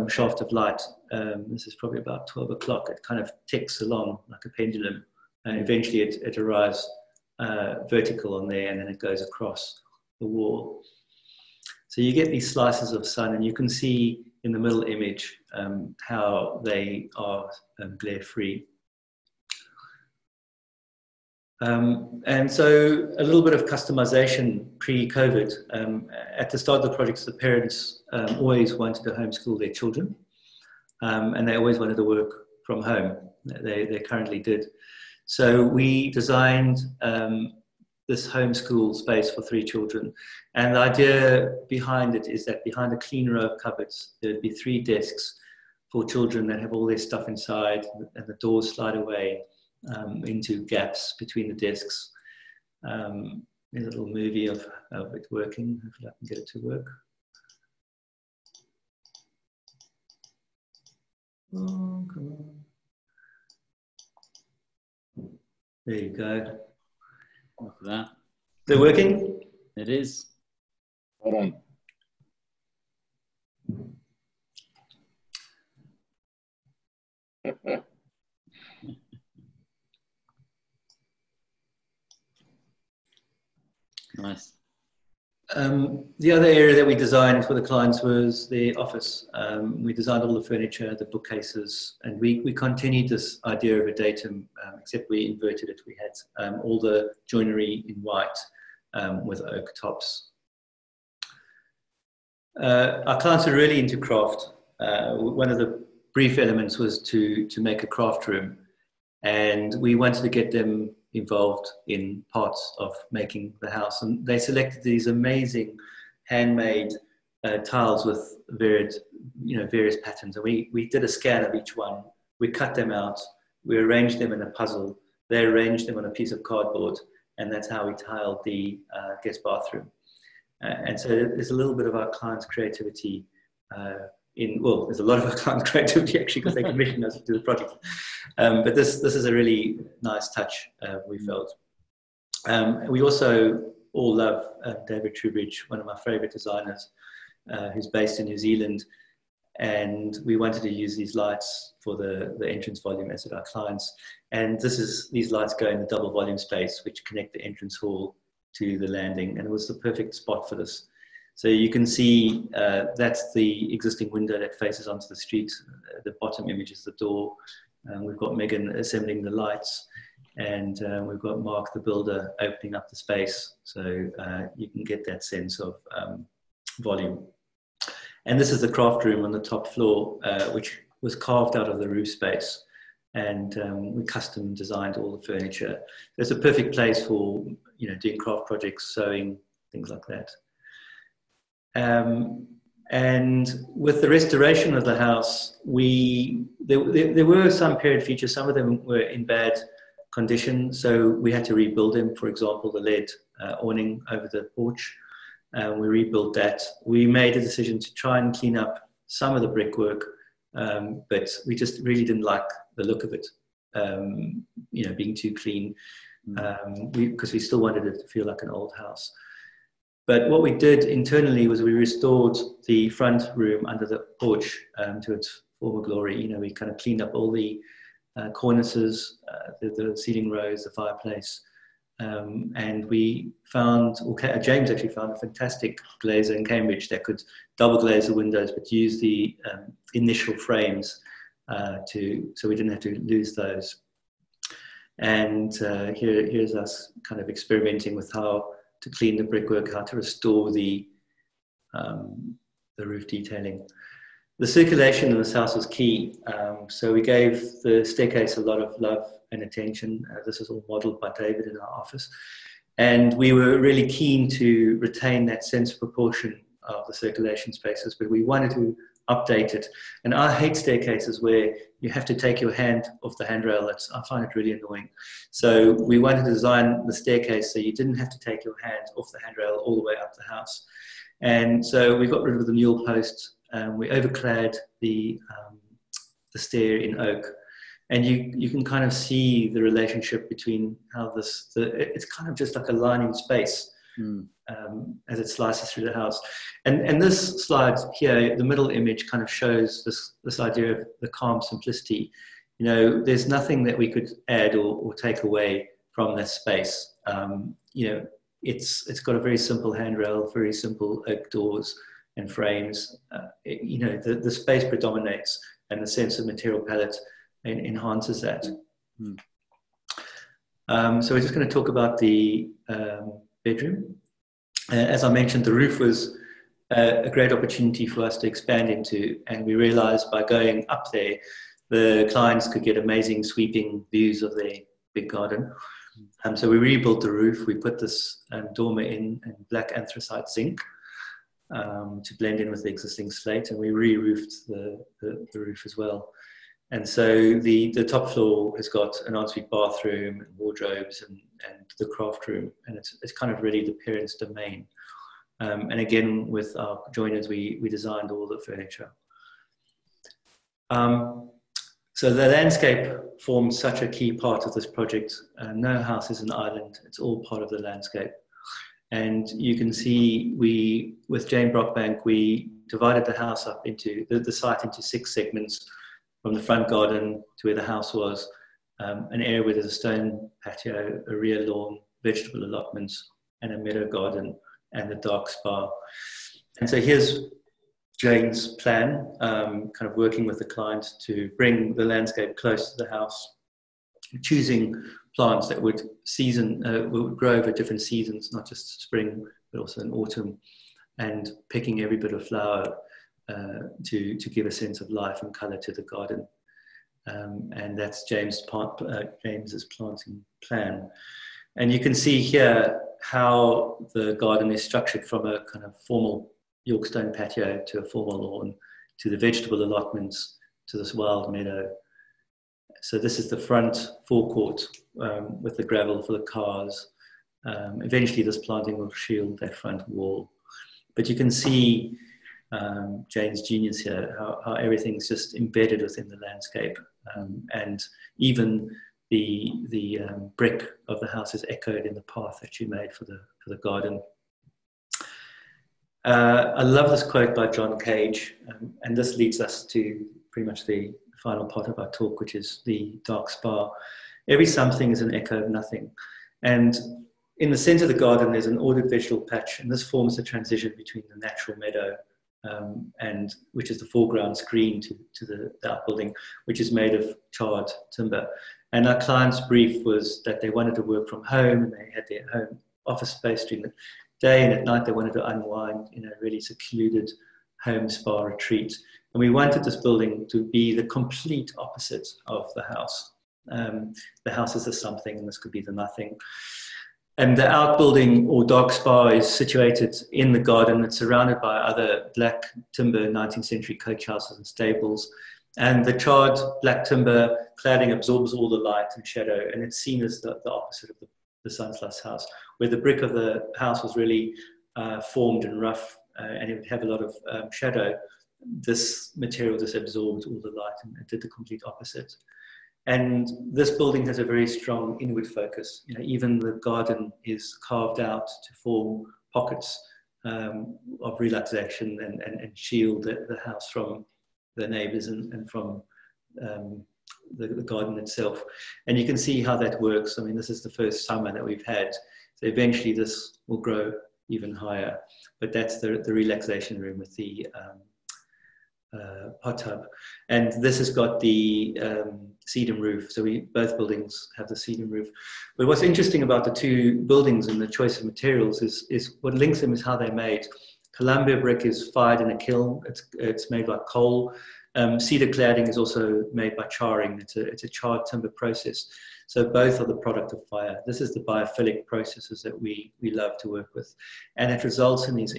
shaft of light, this is probably about 12 o'clock, it kind of ticks along like a pendulum, and eventually it arrives vertical on there, and then it goes across the wall. So you get these slices of sun, and you can see in the middle image how they are glare-free. And so a little bit of customization pre-COVID. At the start of the projects, the parents always wanted to homeschool their children, and they always wanted to work from home. They currently did. So we designed this homeschool space for 3 children. And the idea behind it is that behind a clean row of cupboards, there'd be 3 desks for children that have all their stuff inside, and the doors slide away into gaps between the desks. There's a little movie of it working. Hopefully I can get it to work. Oh, come on. There you go. Look at that. Is it working? It is. Hold on. Nice. The other area that we designed for the clients was the office. We designed all the furniture, the bookcases, and we continued this idea of a datum, except we inverted it. We had all the joinery in white with oak tops. Our clients are really into craft. One of the brief elements was to make a craft room, and we wanted to get them involved in parts of making the house, and they selected these amazing handmade tiles with various patterns. And we did a scan of each one. We cut them out. We arranged them in a puzzle. They arranged them on a piece of cardboard. And that's how we tiled the guest bathroom. And so there's a little bit of our client's creativity there's a lot of our client's creativity actually, because they commissioned us to do the project. But this is a really nice touch, we felt. We also all love David Trubridge, one of my favorite designers, who's based in New Zealand. And we wanted to use these lights for the entrance volume, as did our clients. And these lights go in the double volume space, which connect the entrance hall to the landing. And it was the perfect spot for this. So you can see that's the existing window that faces onto the street. The bottom image is the door. We've got Megan assembling the lights. And we've got Mark, the builder, opening up the space. So you can get that sense of volume. And this is the craft room on the top floor, which was carved out of the roof space. And we custom designed all the furniture. It's a perfect place for doing craft projects, sewing, things like that. And with the restoration of the house, there were some period features. Some of them were in bad condition, so we had to rebuild them. For example, the lead awning over the porch. We rebuilt that. We made a decision to try and clean up some of the brickwork, but we just really didn't like the look of it, being too clean, because we still wanted it to feel like an old house. But what we did internally was we restored the front room under the porch to its former glory. We kind of cleaned up all the cornices, the ceiling rows, the fireplace. And we found, James actually found a fantastic glazer in Cambridge that could double glaze the windows, but use the initial frames so we didn't have to lose those. And here's us kind of experimenting with how to clean the brickwork, how to restore the roof detailing. The circulation in this house was key. So we gave the staircase a lot of love and attention. This is all modeled by David in our office. And we were really keen to retain that sense of proportion of the circulation spaces, but we wanted to update it. And I hate staircases where you have to take your hand off the handrail. I find it really annoying. So we wanted to design the staircase so you didn't have to take your hand off the handrail all the way up the house. And so we got rid of the newel posts. We overclad the stair in oak. And you can kind of see the relationship between how it's kind of just like a lining space as it slices through the house. And this slide here, the middle image, kind of shows this idea of the calm simplicity. There's nothing that we could add or take away from this space. It's got a very simple handrail, very simple oak doors and frames. The space predominates, and the sense of material palette enhances that. So we're just going to talk about the bedroom. As I mentioned, the roof was a great opportunity for us to expand into, and we realized by going up there, the clients could get amazing sweeping views of their big garden. So we rebuilt the roof. We put this dormer in black anthracite zinc to blend in with the existing slate, and we re-roofed the roof as well. And so the top floor has got an ensuite bathroom and wardrobes and the craft room, and it's kind of really the parents' domain. And again, with our joiners, we designed all the furniture. So the landscape forms such a key part of this project. No house is an island. It's all part of the landscape. And you can see with Jane Brockbank, we divided the house up into the site into 6 segments, from the front garden to where the house was, an area where there's a stone patio, a rear lawn, vegetable allotments, and a meadow garden, and the dark spa. And so here's Jane's plan, kind of working with the client to bring the landscape close to the house, choosing plants that would grow over different seasons, not just spring, but also in autumn, and picking every bit of flower to give a sense of life and colour to the garden. And that's James's planting plan. And you can see here how the garden is structured from a kind of formal York stone patio to a formal lawn, to the vegetable allotments, to this wild meadow. So this is the front forecourt with the gravel for the cars. Eventually this planting will shield that front wall. But you can see Jane's genius here, how everything's just embedded within the landscape. And even the brick of the house is echoed in the path that she made for the garden. I love this quote by John Cage, and this leads us to pretty much the final part of our talk, which is the dark spa. Every something is an echo of nothing. And in the center of the garden, there's an ordered vegetable patch, and this forms a transition between the natural meadow, and which is the foreground screen to the outbuilding, which is made of charred timber. And our client's brief was that they wanted to work from home, and they had their home office space during the day, and at night they wanted to unwind in a really secluded home spa retreat. And we wanted this building to be the complete opposite of the house. The house is the something, and this could be the nothing. And the outbuilding or dark spa is situated in the garden. It's surrounded by other black timber 19th century coach houses and stables. And the charred black timber cladding absorbs all the light and shadow, and it's seen as the opposite of the Sunsluss house, where the brick of the house was really formed and rough, and it would have a lot of shadow. This material just absorbed all the light and it did the complete opposite. And this building has a very strong inward focus. You know, even the garden is carved out to form pockets of relaxation and shield the house from the neighbors and from the garden itself. And you can see how that works. I mean, this is the first summer that we've had. So eventually this will grow even higher. But that's the relaxation room with the hot tub. And this has got the sedum roof. So both buildings have the sedum roof. But what's interesting about the two buildings and the choice of materials is what links them is how they're made. Columbia brick is fired in a kiln. It's made by coal. Cedar cladding is also made by charring. It's a charred timber process. So both are the product of fire. This is the biophilic processes that we love to work with. And it results in these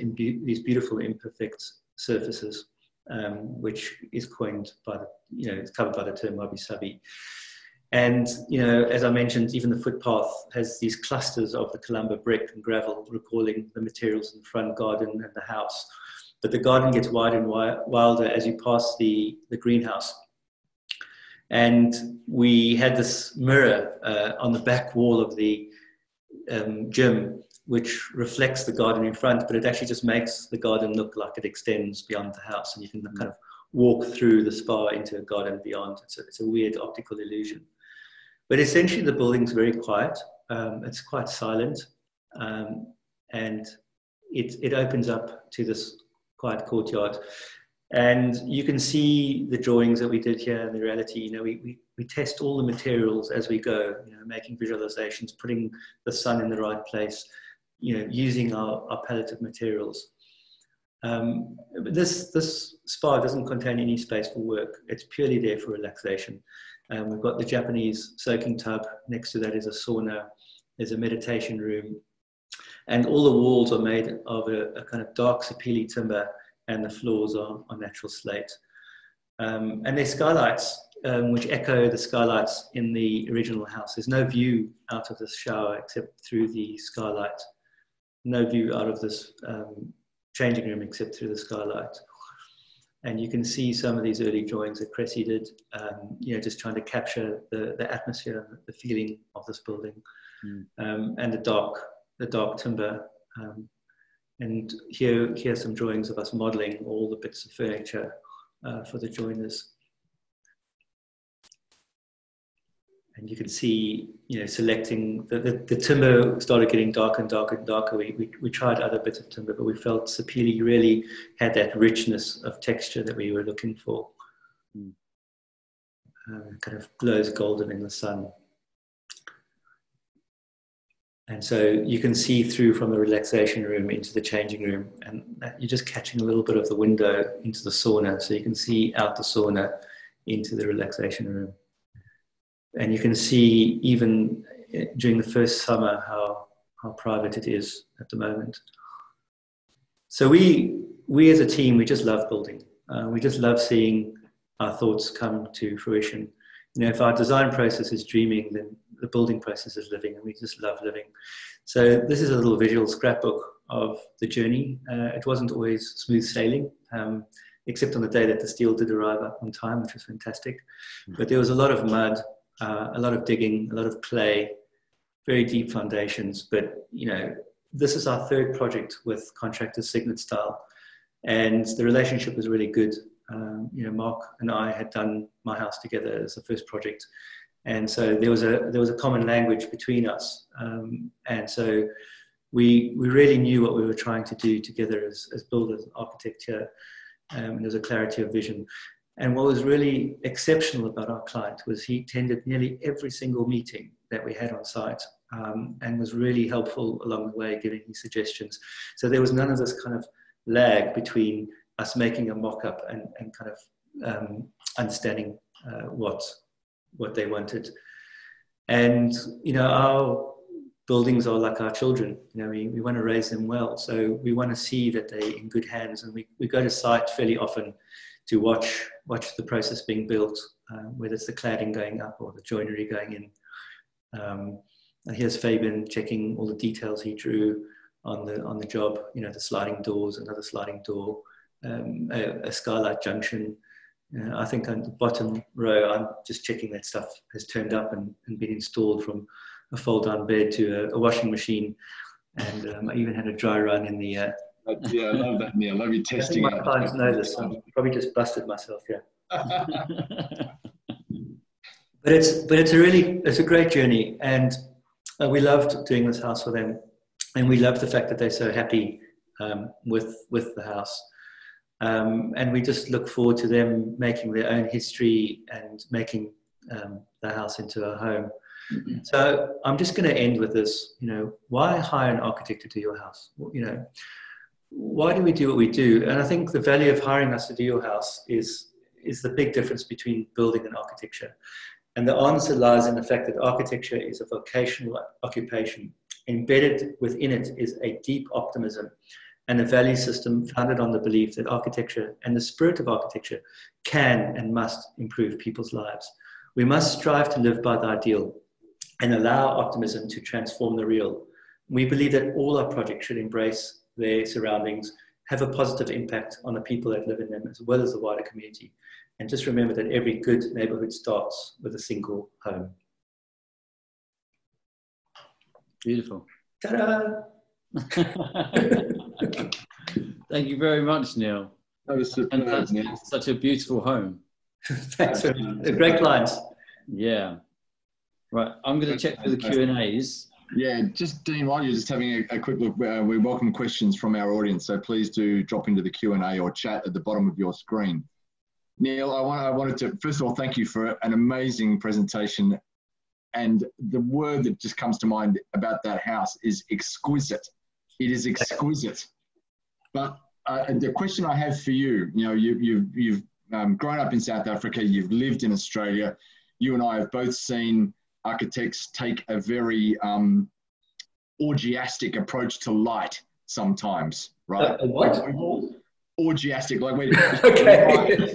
beautiful imperfect surfaces, which is coined by it's covered by the term wabi-sabi. And, as I mentioned, even the footpath has these clusters of the Columba brick and gravel, recalling the materials in the front garden and the house. But the garden gets wider and wilder as you pass the greenhouse. And we had this mirror on the back wall of the gym, which reflects the garden in front, but it actually just makes the garden look like it extends beyond the house, and you can kind of walk through the spa into a garden beyond. It's a weird optical illusion. But essentially the building's very quiet. It's quite silent, and it opens up to this quiet courtyard. And you can see the drawings that we did here and the reality. We test all the materials as we go, making visualizations, putting the sun in the right place, using our palette of materials. But this spa doesn't contain any space for work. It's purely there for relaxation. We've got the Japanese soaking tub. Next to that is a sauna. There's a meditation room. And all the walls are made of a kind of dark sapele timber, and the floors are natural slate. And there's skylights, which echo the skylights in the original house. There's no view out of this shower except through the skylight. No view out of this changing room except through the skylight. And you can see some of these early drawings that Cressy did, just trying to capture the atmosphere, the feeling of this building, and the dark timber. And here are some drawings of us modeling all the bits of furniture for the joiners. And you can see, selecting the timber started getting darker and darker and darker. We tried other bits of timber, but we felt sapele really had that richness of texture that we were looking for. Kind of glows golden in the sun. And so you can see through from the relaxation room into the changing room, and you're just catching a little bit of the window into the sauna. So you can see out the sauna into the relaxation room. And you can see even during the first summer how private it is at the moment. So we as a team, we just love building. We just love seeing our thoughts come to fruition. You know, if our design process is dreaming, then the building process is living, and we just love living. So this is a little visual scrapbook of the journey. It wasn't always smooth sailing, except on the day that the steel did arrive up on time, which was fantastic. But there was a lot of mud, a lot of digging, a lot of clay, very deep foundations. But, you know, this is our third project with contractor Signet Style, and the relationship was really good. You know, Mark and I had done my house together as the first project, and so there was a common language between us, and so we really knew what we were trying to do together as builders, architecture, and there was a clarity of vision. And what was really exceptional about our client was he attended nearly every single meeting that we had on site, and was really helpful along the way, giving his suggestions. So there was none of this kind of lag between us making a mock-up and kind of understanding what they wanted. And, you know, our buildings are like our children. You know, we want to raise them well. So we want to see that they're in good hands. And we go to site fairly often to watch the process being built, whether it's the cladding going up or the joinery going in. And here's Fabian checking all the details he drew on the job. You know, the sliding doors, another sliding door, a skylight junction. I think on the bottom row, I'm just checking that stuff has turned up and been installed, from a fold-down bed to a washing machine. And I even had a dry run in the... yeah, I love that, Neil. I love you testing I think my clients know this. I probably just busted myself, yeah. But it's a great journey, and we loved doing this house for them, and we love the fact that they're so happy with the house. And we just look forward to them making their own history and making the house into a home. Mm-hmm. So I'm just going to end with this. You know, why hire an architect to do your house? You know, why do we do what we do? And I think the value of hiring us to do your house is the big difference between building and architecture. And the answer lies in the fact that architecture is a vocational occupation. Embedded within it is a deep optimism and a value system founded on the belief that architecture and the spirit of architecture can and must improve people's lives. We must strive to live by the ideal and allow optimism to transform the real. We believe that all our projects should embrace their surroundings, have a positive impact on the people that live in them, as well as the wider community. And just remember that every good neighborhood starts with a single home. Beautiful. Ta-da! Thank you very much, Neil. That was superb, Neil. Such a beautiful home. Thanks. Great clients. Yeah. Right, I'm going to check for the Q&As. Yeah, just Dean, while you're just having a quick look, we welcome questions from our audience, so please do drop into the Q&A or chat at the bottom of your screen. Neil, I wanted to, first of all, thank you for an amazing presentation. And the word that just comes to mind about that house is exquisite. It is exquisite. But the question I have for you, you know, you've grown up in South Africa, you've lived in Australia. You and I have both seen architects take a very orgiastic approach to light sometimes, right? What? Orgiastic, like we're okay.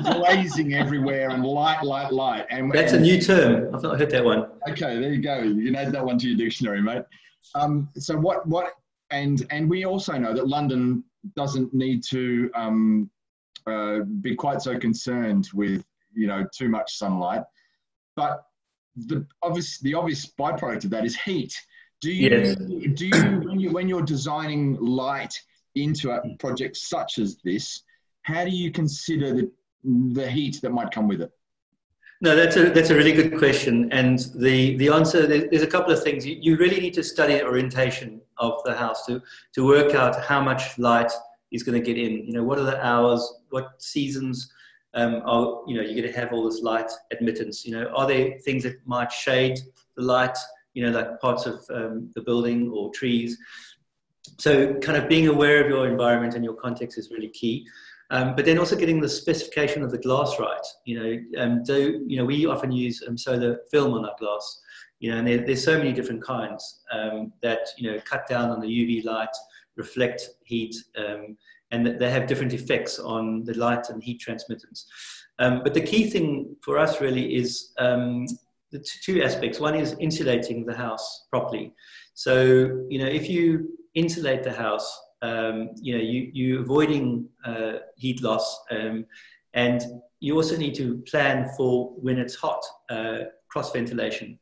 blazing everywhere and light. And that's a new term. I've not heard that one. Okay, there you go. You can add that one to your dictionary, mate. So and we also know that London doesn't need to be quite so concerned with, you know, too much sunlight, but the obvious byproduct of that is heat. Do you when you're designing light into a project such as this, how do you consider the heat that might come with it? No, that's a really good question, and the answer, there's a couple of things. You really need to study the orientation of the house to work out how much light is going to get in. You know, what are the hours, what seasons are, you know, you're going to have all this light admittance. You know, are there things that might shade the light, you know, like parts of the building or trees? So kind of being aware of your environment and your context is really key. But then also getting the specification of the glass right. You know, we often use solar film on our glass. You know, and there's so many different kinds that, you know, cut down on the UV light, reflect heat, and that they have different effects on the light and heat transmittance. But the key thing for us really is the two aspects. One is insulating the house properly. So, if you insulate the house, you're avoiding heat loss, and you also need to plan for when it's hot, cross ventilation.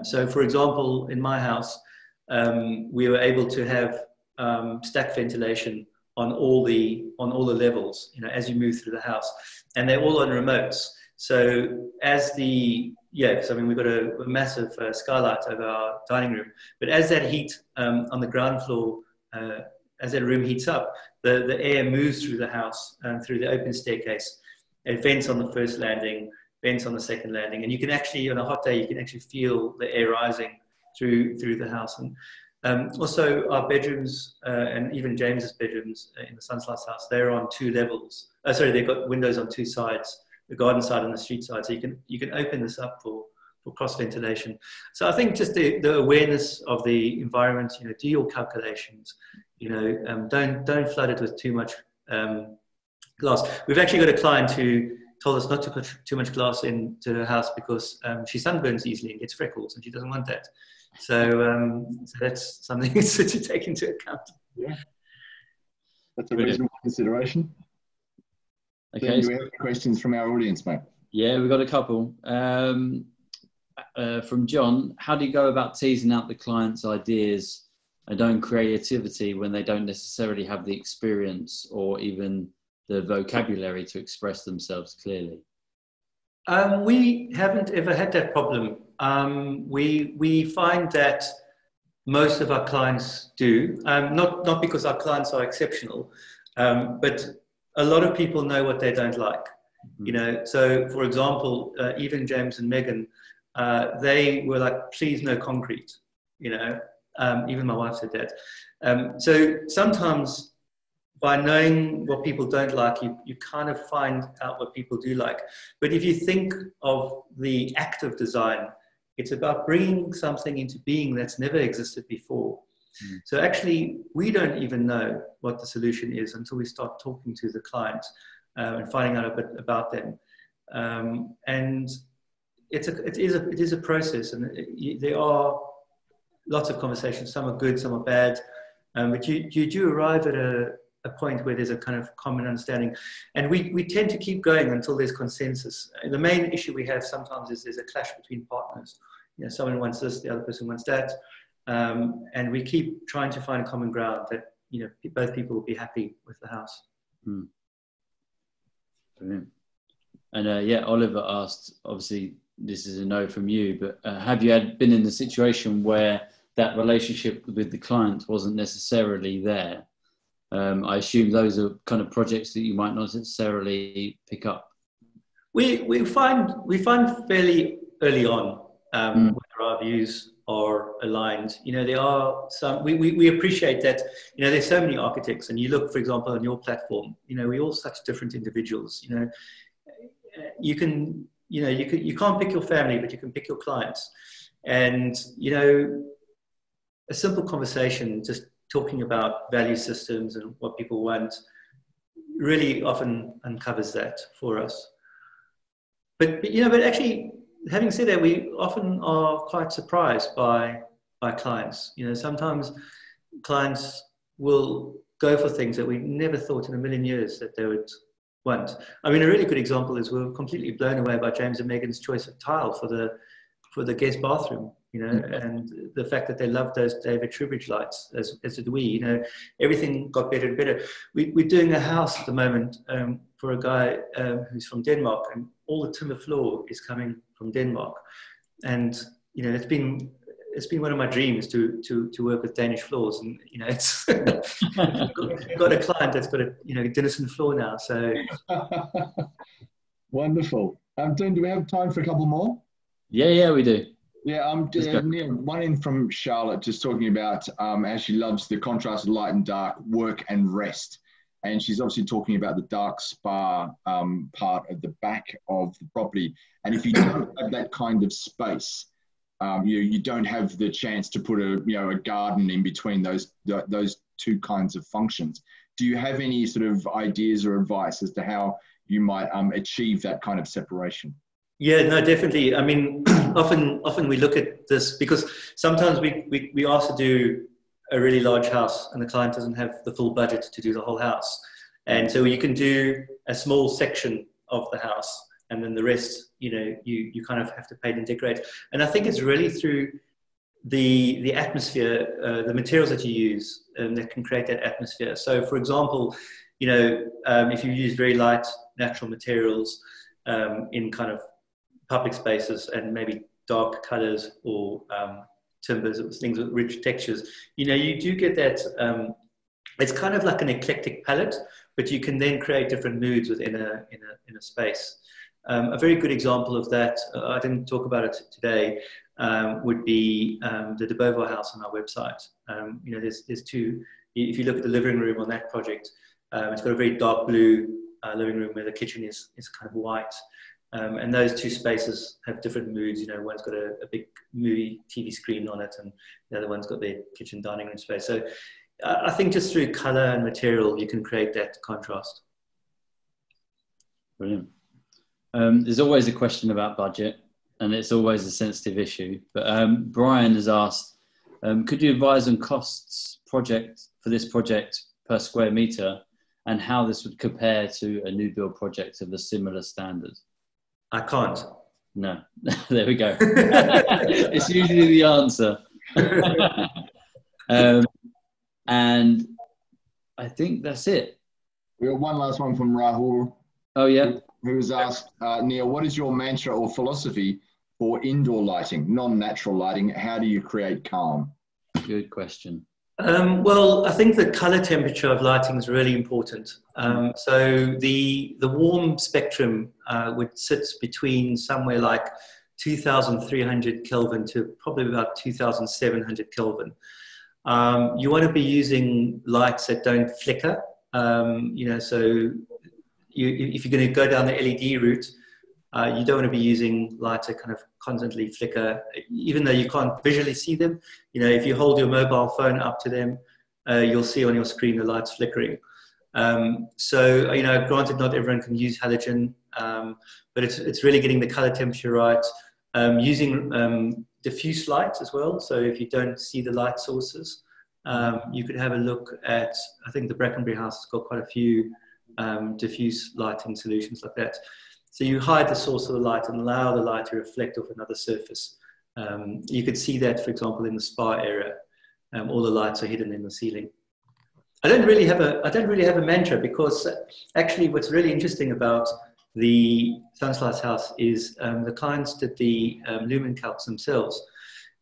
So, for example, in my house, we were able to have stack ventilation on all the levels, as you move through the house, and they're all on remotes. So we've got a massive skylight over our dining room, but as that heat on the ground floor, as that room heats up, the air moves through the house, through the open staircase. It vents on the first landing, vents on the second landing, and you can actually, on a hot day, you can actually feel the air rising through the house. And also our bedrooms, and even James's bedrooms in the Sunslice house, they're on two levels. They've got windows on two sides, the garden side and the street side. So you can open this up for cross ventilation. So I think just the awareness of the environment, do your calculations, don't flood it with too much glass. We've actually got a client who told us not to put too much glass into her house because she sunburns easily and gets freckles, and she doesn't want that. So that's something to take into account. Yeah, that's a reasonable consideration. Okay. Then do we have any questions from our audience, mate? Yeah, we've got a couple. From John, how do you go about teasing out the client's ideas and own creativity when they don't necessarily have the experience or even the vocabulary to express themselves clearly? We haven't ever had that problem. We find that most of our clients do, not because our clients are exceptional, but a lot of people know what they don't like. So for example, even James and Megan, they were like, please no concrete, even my wife said that. So sometimes by knowing what people don't like, you kind of find out what people do like. But if you think of the act of design, it's about bringing something into being that's never existed before. So actually, we don't even know what the solution is until we start talking to the client and finding out a bit about them. And it is a process, and there are lots of conversations. Some are good, some are bad, but you do arrive at a point where there's a kind of common understanding, and we tend to keep going until there's consensus. And the main issue we have sometimes is there's a clash between partners. Someone wants this, the other person wants that. And we keep trying to find a common ground that both people will be happy with the house. Brilliant. And Oliver asked, obviously this is a no from you, but have you been in a situation where that relationship with the client wasn't necessarily there? I assume those are kind of projects that you might not necessarily pick up. We find fairly early on whether our views are aligned. There are some, we appreciate that, there's so many architects, and you look, for example, on your platform, we're all such different individuals. You can't pick your family, but you can pick your clients. And, a simple conversation, just talking about value systems and what people want, really often uncovers that for us. But actually, having said that, we often are quite surprised by clients. Sometimes clients will go for things that we never thought in a million years that they would want. I mean, a really good example is we were completely blown away by James and Megan's choice of tile for the guest bathroom. And the fact that they loved those David Trubridge lights, as did we. Everything got better and better. We're doing a house at the moment for a guy who's from Denmark, and all the timber floor is coming from Denmark. And it's been one of my dreams to work with Danish floors, and it's got a client that's got a Denison floor now. So wonderful. Dean, do we have time for a couple more? Yeah, we do. Yeah, one in from Charlotte, just talking about how she loves the contrast of light and dark, work and rest. And she's obviously talking about the dark spa part at the back of the property. And if you don't have that kind of space, you don't have the chance to put a garden in between those two kinds of functions. Do you have any sort of ideas or advice as to how you might achieve that kind of separation? Yeah, no, definitely. I mean, often we look at this because sometimes we ask to do a really large house and the client doesn't have the full budget to do the whole house. And so you can do a small section of the house and then the rest, you kind of have to paint and decorate. And I think it's really through the atmosphere, the materials that you use that can create that atmosphere. So for example, if you use very light natural materials in kind of public spaces and maybe dark colors or timbers, things with rich textures, you do get that, it's kind of like an eclectic palette, but you can then create different moods within a space. A very good example of that, I didn't talk about it today, would be the de Beauvoir house on our website. There's two, if you look at the living room on that project, it's got a very dark blue living room where the kitchen is kind of white. And those two spaces have different moods. One's got a big movie TV screen on it, and the other one's got their kitchen dining room space. So I think just through color and material, you can create that contrast. Brilliant. There's always a question about budget, and it's always a sensitive issue. But Brian has asked, could you advise on costs for this project per square meter, and how this would compare to a new build project of a similar standard? I can't. No, there we go. It's usually the answer. And I think that's it. We have one last one from Rahul. Oh, yeah. Who has asked, Neil, what is your mantra or philosophy for indoor lighting, non-natural lighting? How do you create calm? Good question. Well, I think the color temperature of lighting is really important. So the warm spectrum would sit between somewhere like 2,300 Kelvin to probably about 2,700 Kelvin. You want to be using lights that don't flicker. So if you're going to go down the LED route, you don't want to be using lights that kind of constantly flicker, even though you can't visually see them. If you hold your mobile phone up to them, you'll see on your screen the lights flickering. Granted, not everyone can use halogen, but it's really getting the color temperature right. Using diffuse lights as well. So if you don't see the light sources, you could have a look at, I think the Brackenbury house has got quite a few diffuse lighting solutions like that. So you hide the source of the light and allow the light to reflect off another surface. You could see that, for example, in the spa area. All the lights are hidden in the ceiling. I don't really have a mantra, because actually what's really interesting about the Sunslice house is the clients did the lumen calcs themselves,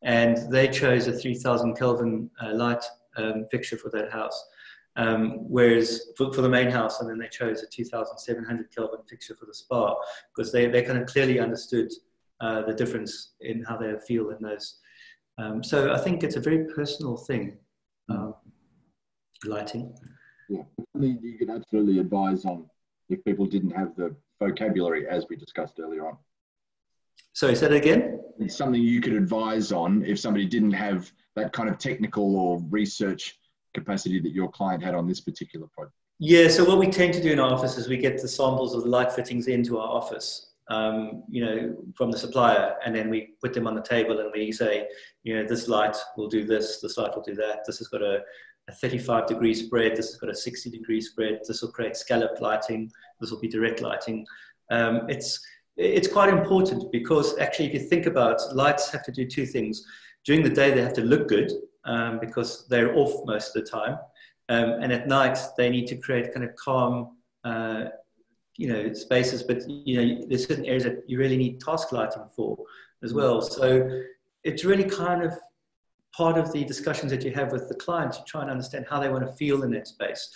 and they chose a 3,000 Kelvin light fixture for that house. Whereas for the main house, and then they chose a 2,700 Kelvin fixture for the spa, because they kind of clearly understood the difference in how they feel in those. So I think it's a very personal thing, lighting. Yeah, you can absolutely advise on if people didn't have the vocabulary, as we discussed earlier on. Sorry, say that again? It's something you could advise on if somebody didn't have that kind of technical or research capacity that your client had on this particular project. Yeah, so what we tend to do in our office is we get the samples of the light fittings into our office, from the supplier, and then we put them on the table and we say, this light will do this light will do that, this has got a 35-degree spread, this has got a 60-degree spread, this will create scalloped lighting, this will be direct lighting. It's quite important, because actually if you think about it, lights have to do two things. During the day they have to look good, because they're off most of the time, and at night they need to create kind of calm spaces, but there's certain areas that you really need task lighting for as well. So it's really kind of part of the discussions that you have with the client to try and understand how they want to feel in that space.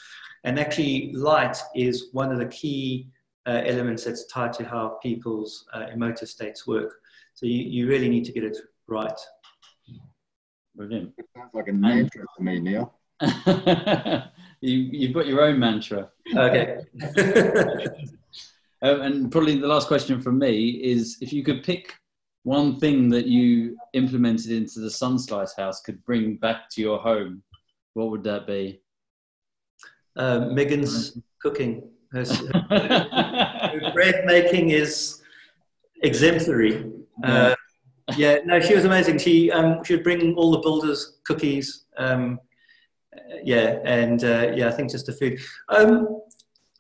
And actually light is one of the key elements that's tied to how people's emotive states work. So you really need to get it right. Brilliant. It sounds like a mantra to me, Neil. You've got your own mantra. Okay. And probably the last question from me is, if you could pick one thing that you implemented into the Sunslice house could bring back to your home, what would that be? Megan's cooking. Her bread making is exemplary. Yeah, no, she was amazing. She would bring all the builders cookies. Yeah, and yeah, I think just the food.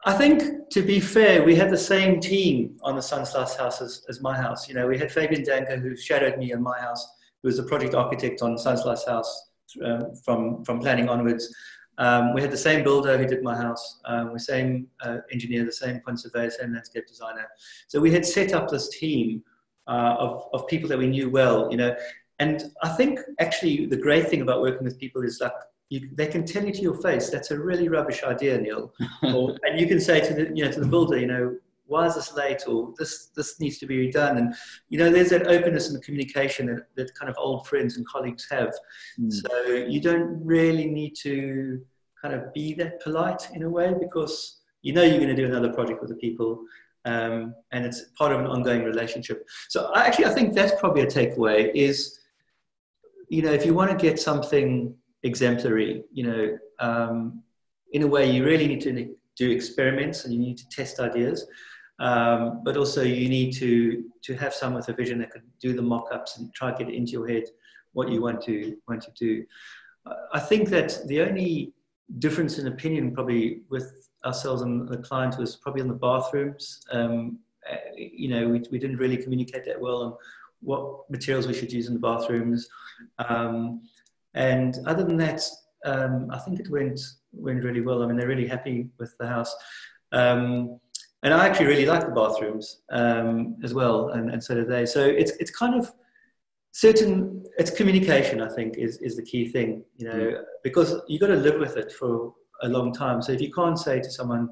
I think, to be fair, we had the same team on the Sunslice house as my house. You know, we had Fabian Danker, who shadowed me in my house, who was the project architect on Sunslice house from planning onwards. We had the same builder who did my house, the same engineer, the same conservator, same landscape designer. So we had set up this team of people that we knew well, you know. And I think actually the great thing about working with people is like, they can tell you to your face, that's a really rubbish idea, Neil. And you can say to the builder, you know, why is this late? Or this needs to be redone. And, you know, there's that openness and communication that kind of old friends and colleagues have. So you don't really need to kind of be that polite in a way, because you know you're going to do another project with the people. And it's part of an ongoing relationship. So I think that's probably a takeaway is, you know, if you want to get something exemplary, you know, in a way you really need to do experiments and you need to test ideas, but also you need to have someone with a vision that can do the mock-ups and try to get it into your head what you want to do. I think that the only difference in opinion probably with ourselves and the client was probably on the bathrooms. You know, we didn't really communicate that well on what materials we should use in the bathrooms. And other than that, I think it went really well. I mean, they're really happy with the house. And I actually really like the bathrooms as well, and so do they. So it's kind of it's communication, I think, is the key thing, you know, because you've got to live with it for a long time. So if you can't say to someone,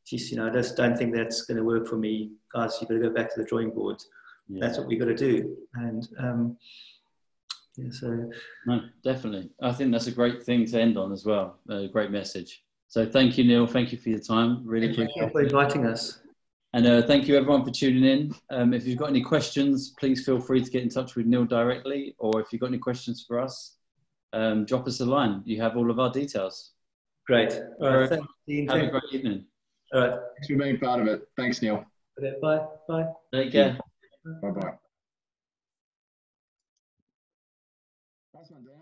geez, you know, I just don't think that's going to work for me, guys, you've got to go back to the drawing board. Yeah. That's what we've got to do. And yeah, so. No, definitely. I think that's a great thing to end on as well. A great message. So thank you, Neil. Thank you for your time. Really appreciate it. Thank you for inviting us. And thank you everyone for tuning in. If you've got any questions, please feel free to get in touch with Neil directly, or if you've got any questions for us, drop us a line. You have all of our details. Great. All right. Thanks, Dean. Have a great evening. All right. Thanks for being part of it. Thanks, Neil. Okay, bye. Bye. Take care. Bye-bye. Nice one, Dino.